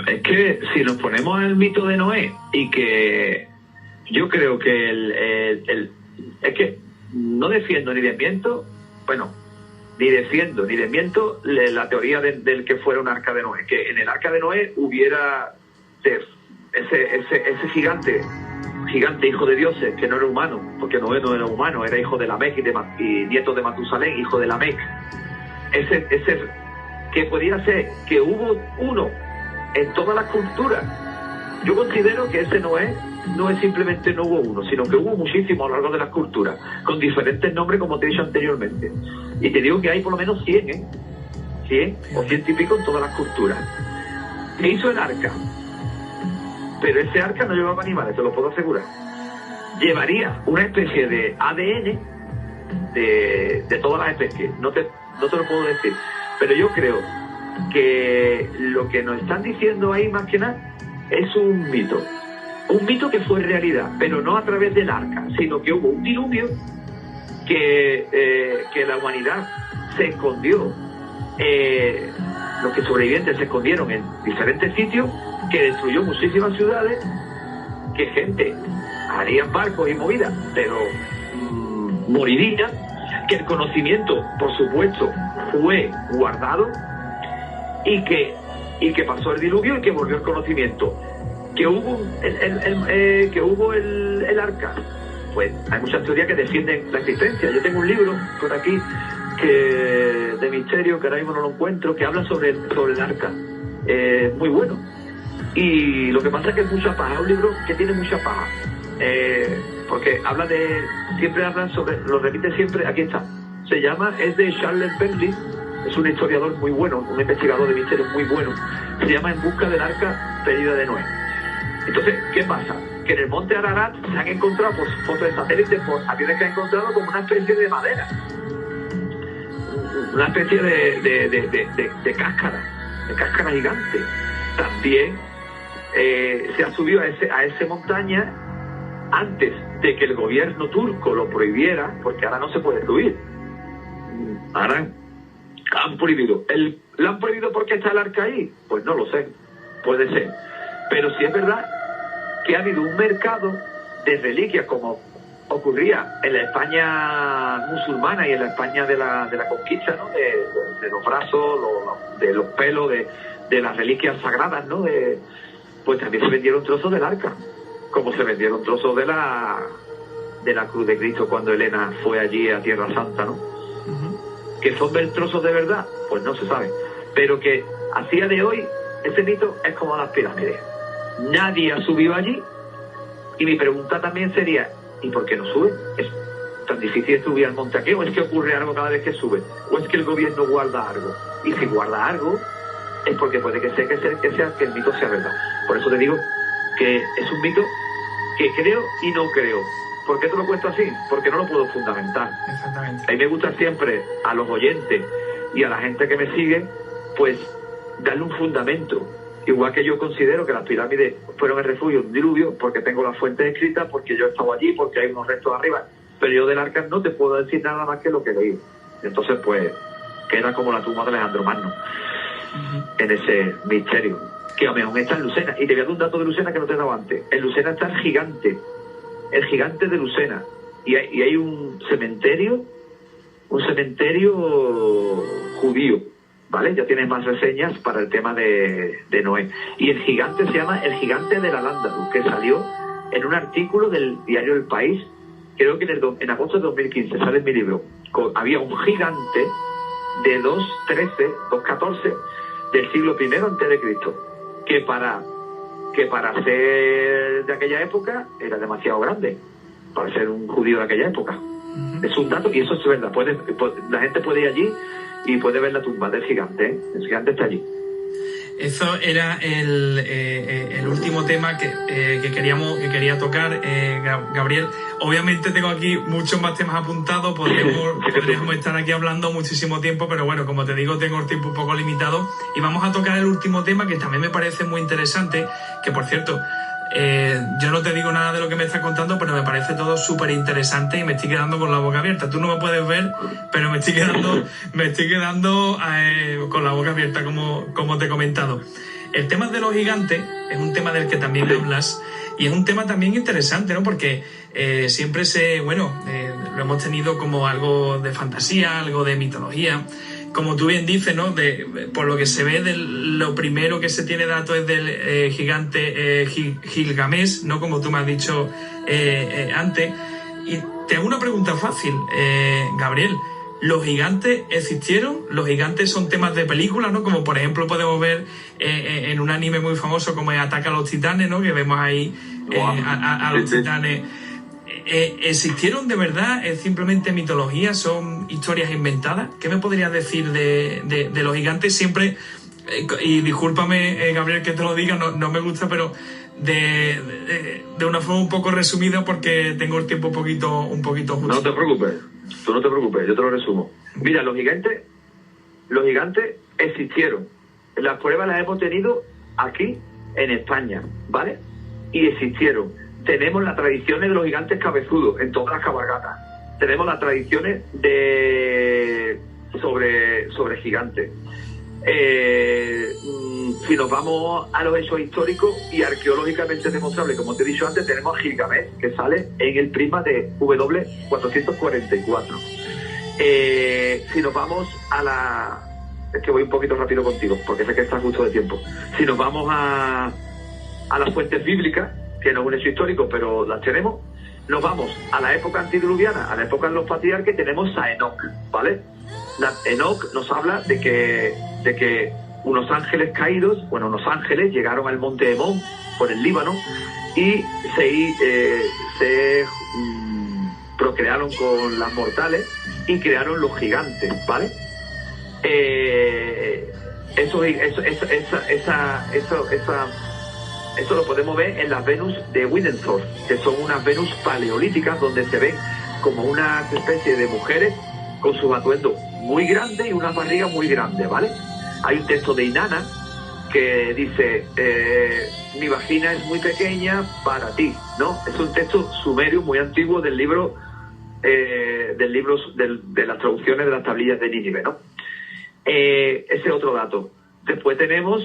Es que si nos ponemos el mito de Noé, y que yo creo que es que no defiendo ni desmiento, ni desmiento la teoría del que fuera un Arca de Noé, que en el Arca de Noé hubiera ese gigante hijo de dioses, que no era humano, porque Noé no era humano, era hijo de Lamec y nieto de Matusalén, hijo de Lamec. Ese que podía ser que hubo uno en todas las culturas. Yo considero que ese Noé no es simplemente no hubo uno, sino que hubo muchísimos a lo largo de las culturas, con diferentes nombres, como te he dicho anteriormente. Y te digo que hay por lo menos 100 o 100 y pico en todas las culturas. Se hizo el arca, pero ese arca no llevaba animales, te lo puedo asegurar. Llevaría una especie de ADN de todas las especies. No te lo puedo decir, pero yo creo que lo que nos están diciendo ahí, más que nada, es un mito que fue realidad, pero no a través del arca, sino que hubo un diluvio que la humanidad se escondió. Los que sobrevivientes se escondieron en diferentes sitios, que destruyó muchísimas ciudades, que gente haría barcos y movidas, pero moriría, que el conocimiento, por supuesto, fue guardado, y que pasó el diluvio y que volvió el conocimiento, que hubo el arca, pues hay muchas teorías que defienden la existencia. Yo tengo un libro por aquí de misterio, que ahora mismo no lo encuentro, que habla sobre el arca. Muy bueno. Y lo que pasa es que es mucha paja, es un libro que tiene mucha paja. Porque siempre hablan sobre, lo repite siempre, aquí está. Es de Charles Bentley, es un historiador muy bueno, un investigador de misterios muy bueno. Se llama En busca del arca perdida de Noé. Entonces, ¿qué pasa? Que en el monte Ararat se han encontrado, por fotos de satélites, por aviones que han encontrado como una especie de madera. Una especie de cáscara gigante. También se ha subido a esa montaña antes de que el gobierno turco lo prohibiera, porque ahora no se puede subir. Ahora han prohibido. ¿La han prohibido porque está el arca ahí? Pues no lo sé, puede ser. Pero sí es verdad que ha habido un mercado de reliquias, como ocurría en la España musulmana y en la España de la conquista, ¿no? De los brazos, de los pelos, de las reliquias sagradas, ¿no? Pues también se vendieron trozos del arca, como se vendieron trozos de la cruz de Cristo cuando Elena fue allí a Tierra Santa, ¿no? ¿Que son trozos de verdad? Pues no se sabe. Pero que a día de hoy ese mito es como las pirámides. Nadie ha subido allí. Y mi pregunta también sería, ¿y por qué no sube? ¿Es tan difícil subir al monte aquí? ¿O es que ocurre algo cada vez que sube? ¿O es que el gobierno guarda algo? Y si guarda algo, es porque puede que el mito sea verdad. Por eso te digo que es un mito que creo y no creo. ¿Por qué te lo cuento así? Porque no lo puedo fundamentar. Exactamente. A mí me gusta siempre a los oyentes y a la gente que me sigue, pues darle un fundamento. Igual que yo considero que las pirámides fueron el refugio de un diluvio, porque tengo las fuentes escritas, porque yo he estado allí, porque hay unos restos arriba. Pero yo del arca no te puedo decir nada más que lo que leí. Entonces, pues, queda como la tumba de Alejandro Magno en ese misterio. Que a lo mejor está en Lucena. Y te voy a dar un dato de Lucena que no te he dado antes. En Lucena está el gigante de Lucena. Y hay un cementerio judío, ¿vale? Ya tienes más reseñas para el tema de Noé. Y el gigante se llama el gigante del Al-Ándalus, que salió en un artículo del diario El País, creo que en agosto de 2015, sale en mi libro. Había un gigante de 214 del siglo I antes de Cristo, que para ser de aquella época era demasiado grande, para ser un judío de aquella época. Es un dato, y eso es verdad. La gente puede ir allí y puede ver la tumba del gigante, ¿eh? El gigante está allí. Eso era el último tema que quería tocar, Gabriel. Obviamente tengo aquí muchos más temas apuntados, podríamos estar aquí hablando muchísimo tiempo, pero bueno, como te digo, tengo el tiempo un poco limitado. Y vamos a tocar el último tema, que también me parece muy interesante, que por cierto, yo no te digo nada de lo que me estás contando, pero me parece todo súper interesante y me estoy quedando con la boca abierta. Tú no me puedes ver, pero me estoy quedando con la boca abierta, como te he comentado. El tema de los gigantes es un tema del que también hablas, y es un tema también interesante, ¿no? Porque siempre lo hemos tenido como algo de fantasía, algo de mitología. Como tú bien dices, ¿no? Por lo que se ve, lo primero que se tiene datos es del gigante Gilgamesh, ¿no? Como tú me has dicho antes. Y te hago una pregunta fácil, Gabriel. ¿Los gigantes existieron? ¿Los gigantes son temas de películas, ¿no? Como por ejemplo podemos ver en un anime muy famoso como es Ataque a los Titanes, ¿no? Que vemos ahí a los titanes. ¿Existieron de verdad? ¿Es simplemente mitología? ¿Son historias inventadas? ¿Qué me podrías decir de los gigantes? Siempre, y discúlpame, Gabriel, que te lo diga, no me gusta, pero de una forma un poco resumida, porque tengo el tiempo un poquito justo. No te preocupes, tú no te preocupes, yo te lo resumo. Mira, los gigantes existieron. Las pruebas las hemos tenido aquí en España, ¿vale? Y existieron. Tenemos las tradiciones de los gigantes cabezudos en todas las cabalgatas. Tenemos las tradiciones sobre gigantes. Si nos vamos a los hechos históricos y arqueológicamente demostrables, como te he dicho antes, tenemos a Gilgamesh, que sale en el prisma de W444. Si nos vamos es que voy un poquito rápido contigo, porque sé que estás justo de tiempo. Si nos vamos a las fuentes bíblicas, que no es un hecho histórico, pero las tenemos, nos vamos a la época antediluviana, a la época de los patriarcas, tenemos a Enoc, ¿vale? Enoc nos habla de que unos ángeles caídos, unos ángeles llegaron al monte Hemón, por el Líbano, y se procrearon con las mortales y crearon los gigantes, ¿vale? Eso lo podemos ver en las Venus de Windsor, que son unas Venus paleolíticas donde se ven como una especie de mujeres con sus atuendos muy grandes y unas barrigas muy grandes, ¿vale? Hay un texto de Inanna que dice, mi vagina es muy pequeña para ti, ¿no? Es un texto sumerio muy antiguo del libro, de las traducciones de las tablillas de Nínive, ¿no? Ese otro dato. Después tenemos,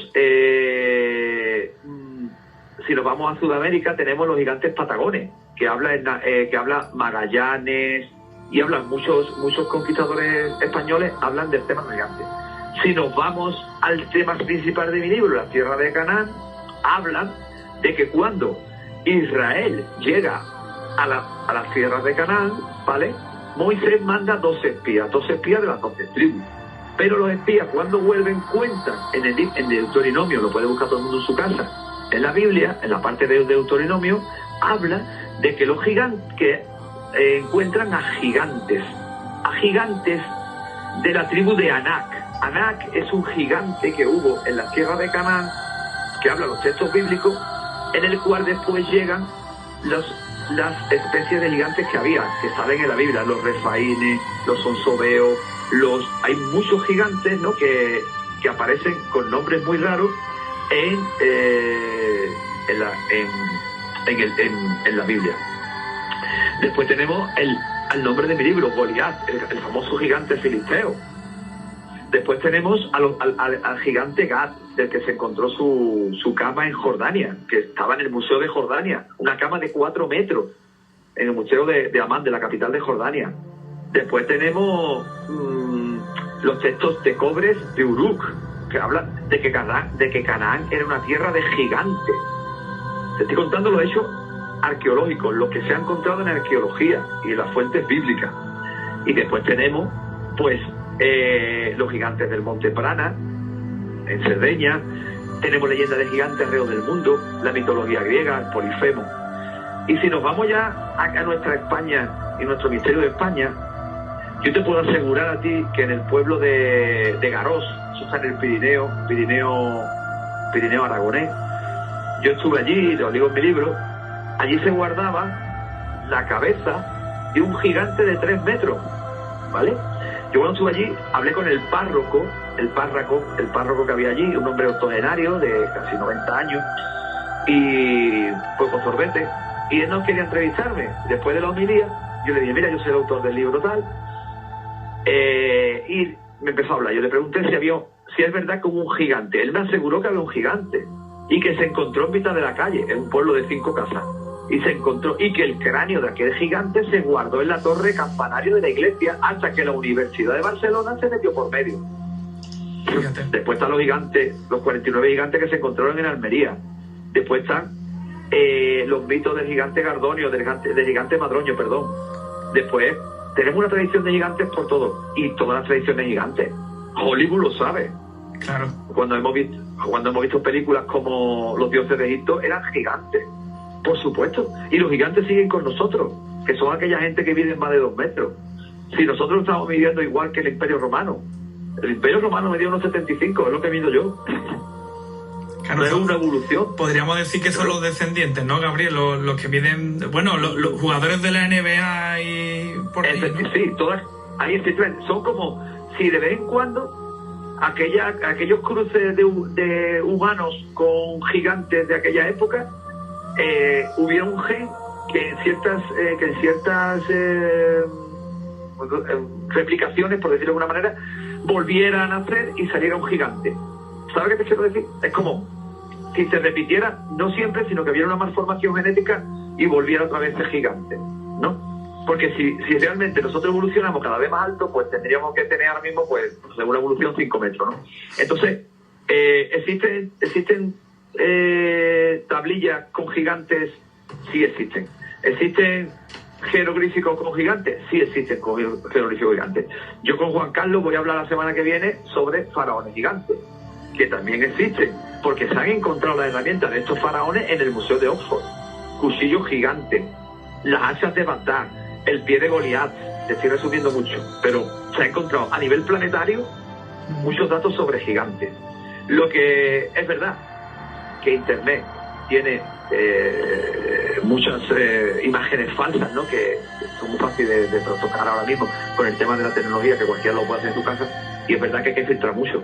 si nos vamos a Sudamérica, tenemos los gigantes patagones, que habla Magallanes, y hablan muchos conquistadores españoles, hablan del tema gigante. Si nos vamos al tema principal de mi libro, la tierra de Canaán, hablan de que cuando Israel llega a las tierras de Canaán, ¿vale? Moisés manda 12 espías de las 12 tribus. Pero los espías, cuando vuelven, cuentan en Deuteronomio, lo puede buscar todo el mundo en su casa, en la Biblia, en la parte de Deuteronomio, habla de que los gigantes, encuentran a gigantes de la tribu de Anak. Anak es un gigante que hubo en la tierra de Canaán, que hablan los textos bíblicos, en el cual después llegan las especies de gigantes que había, que salen en la Biblia, los refaínes, los sonsobeos, hay muchos gigantes, ¿no?, que aparecen con nombres muy raros en la Biblia. Después tenemos el nombre de mi libro, Goliat, el famoso gigante filisteo. Después tenemos al gigante Gad, del que se encontró su cama en Jordania, que estaba en el Museo de Jordania, una cama de 4 metros, en el Museo de Amán, de la capital de Jordania. Después tenemos los textos de Cobres de Uruk, que hablan de que Canaán era una tierra de gigantes. Te estoy contando los hechos arqueológicos, lo que se ha encontrado en arqueología y en las fuentes bíblicas. Y después tenemos, pues, los gigantes del Monte Prana, en Cerdeña. Tenemos leyendas de gigantes alrededor del mundo, la mitología griega, el Polifemo. Y si nos vamos ya a nuestra España y nuestro misterio de España, yo te puedo asegurar a ti que en el pueblo de Garós, eso está en el Pirineo aragonés, yo estuve allí, lo digo en mi libro, allí se guardaba la cabeza de un gigante de 3 metros, ¿vale? Yo cuando estuve allí, hablé con el párroco que había allí, un hombre octogenario de casi 90 años, y pues con sorbete, y él no quería entrevistarme. Después de la homilía, yo le dije, mira, yo soy el autor del libro tal, y me empezó a hablar. Yo le pregunté si es verdad que hubo un gigante. Él me aseguró que había un gigante, y que se encontró en mitad de la calle, en un pueblo de 5 casas, y se encontró, y que el cráneo de aquel gigante se guardó en la torre campanario de la iglesia hasta que la Universidad de Barcelona se metió por medio. Fíjate. Después están los gigantes, los 49 gigantes que se encontraron en Almería. Después están los mitos del gigante Gardonio, del gigante Madroño, perdón. Después tenemos una tradición de gigantes por todo, y todas las tradiciones de gigantes. Hollywood lo sabe. Claro. Cuando hemos visto películas como Los dioses de Egipto, eran gigantes. Por supuesto. Y los gigantes siguen con nosotros, que son aquella gente que mide más de 2 metros. Si nosotros estamos midiendo igual que el Imperio Romano. El Imperio Romano medía unos 75, es lo que mido yo. Claro, no es una evolución. Podríamos decir que son los descendientes, ¿no, Gabriel? Los que miden... Bueno, los jugadores de la NBA y por ahí, ¿no? Sí, todas... Ahí existen. Son como, si de vez en cuando aquellos cruces de humanos con gigantes de aquella época, hubiera un gen que en ciertas replicaciones, por decirlo de alguna manera, volviera a nacer y saliera un gigante. ¿Sabes qué te quiero decir? Es como si se repitiera, no siempre, sino que hubiera una malformación genética y volviera otra vez el gigante, ¿no? Porque si realmente nosotros evolucionamos cada vez más alto, pues tendríamos que tener ahora mismo, pues, según la evolución, 5 metros, ¿no? Entonces, existen tablillas con gigantes, sí existen. ¿Existen jeroglíficos con gigantes? Sí existen jeroglíficos gigantes. Yo con Juan Carlos voy a hablar la semana que viene sobre faraones gigantes, que también existen, porque se han encontrado las herramientas de estos faraones en el Museo de Oxford. Cuchillos gigantes, las hachas de Bagdad, el pie de Goliat. Te estoy resumiendo mucho, pero se ha encontrado a nivel planetario muchos datos sobre gigantes. Lo que es verdad, que Internet tiene muchas imágenes falsas, ¿no? Que son muy fáciles de tocar ahora mismo con el tema de la tecnología, que cualquiera lo puede hacer en su casa, y es verdad que hay que filtrar mucho.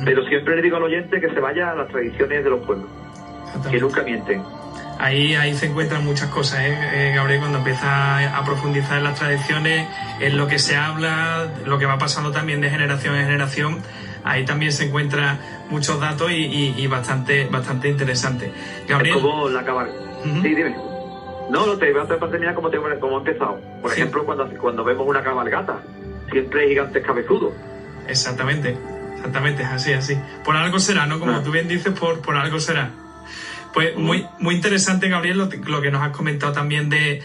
Pero siempre le digo al oyente que se vaya a las tradiciones de los pueblos, que nunca mienten. Ahí se encuentran muchas cosas, Gabriel, cuando empieza a profundizar en las tradiciones, en lo que se habla, lo que va pasando también de generación en generación. Ahí también se encuentran muchos datos y bastante interesante. Gabriel. Es como la cabalgata. Sí, dime. No, te voy a terminar como he empezado. Por ejemplo, cuando vemos una cabalgata, siempre hay gigantes cabezudos. Exactamente, es así. Por algo será, ¿no? Como tú bien dices, por algo será. Pues muy interesante, Gabriel, lo que nos has comentado también de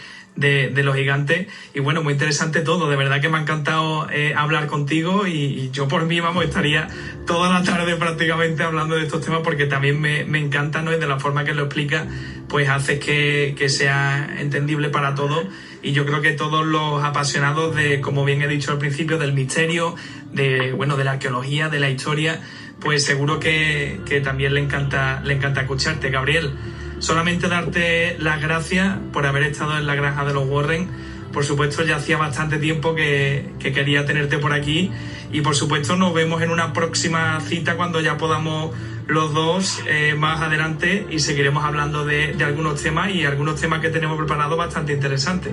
los gigantes. Y bueno, muy interesante todo. De verdad que me ha encantado hablar contigo y yo por mí, vamos, estaría toda la tarde prácticamente hablando de estos temas, porque también me encanta, ¿no? Y de la forma que lo explica, pues hace que sea entendible para todos. Y yo creo que todos los apasionados de, como bien he dicho al principio, del misterio, de la arqueología, de la historia, pues seguro que también le encanta escucharte. Gabriel, solamente darte las gracias por haber estado en la granja de los Warren. Por supuesto, ya hacía bastante tiempo que quería tenerte por aquí, y por supuesto nos vemos en una próxima cita cuando ya podamos los dos más adelante, y seguiremos hablando de algunos temas que tenemos preparados bastante interesantes.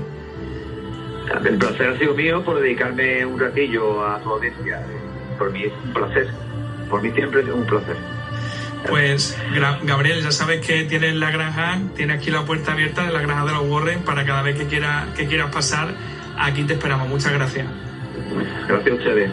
El placer ha sido mío por dedicarme un ratillo a tu audiencia. Por mí es un placer. Por mí siempre es un placer. Pues Gabriel, ya sabes que tienes la granja, tienes aquí la puerta abierta de la granja de los Warren para cada vez que quieras pasar. Aquí te esperamos. Muchas gracias. Gracias a ustedes.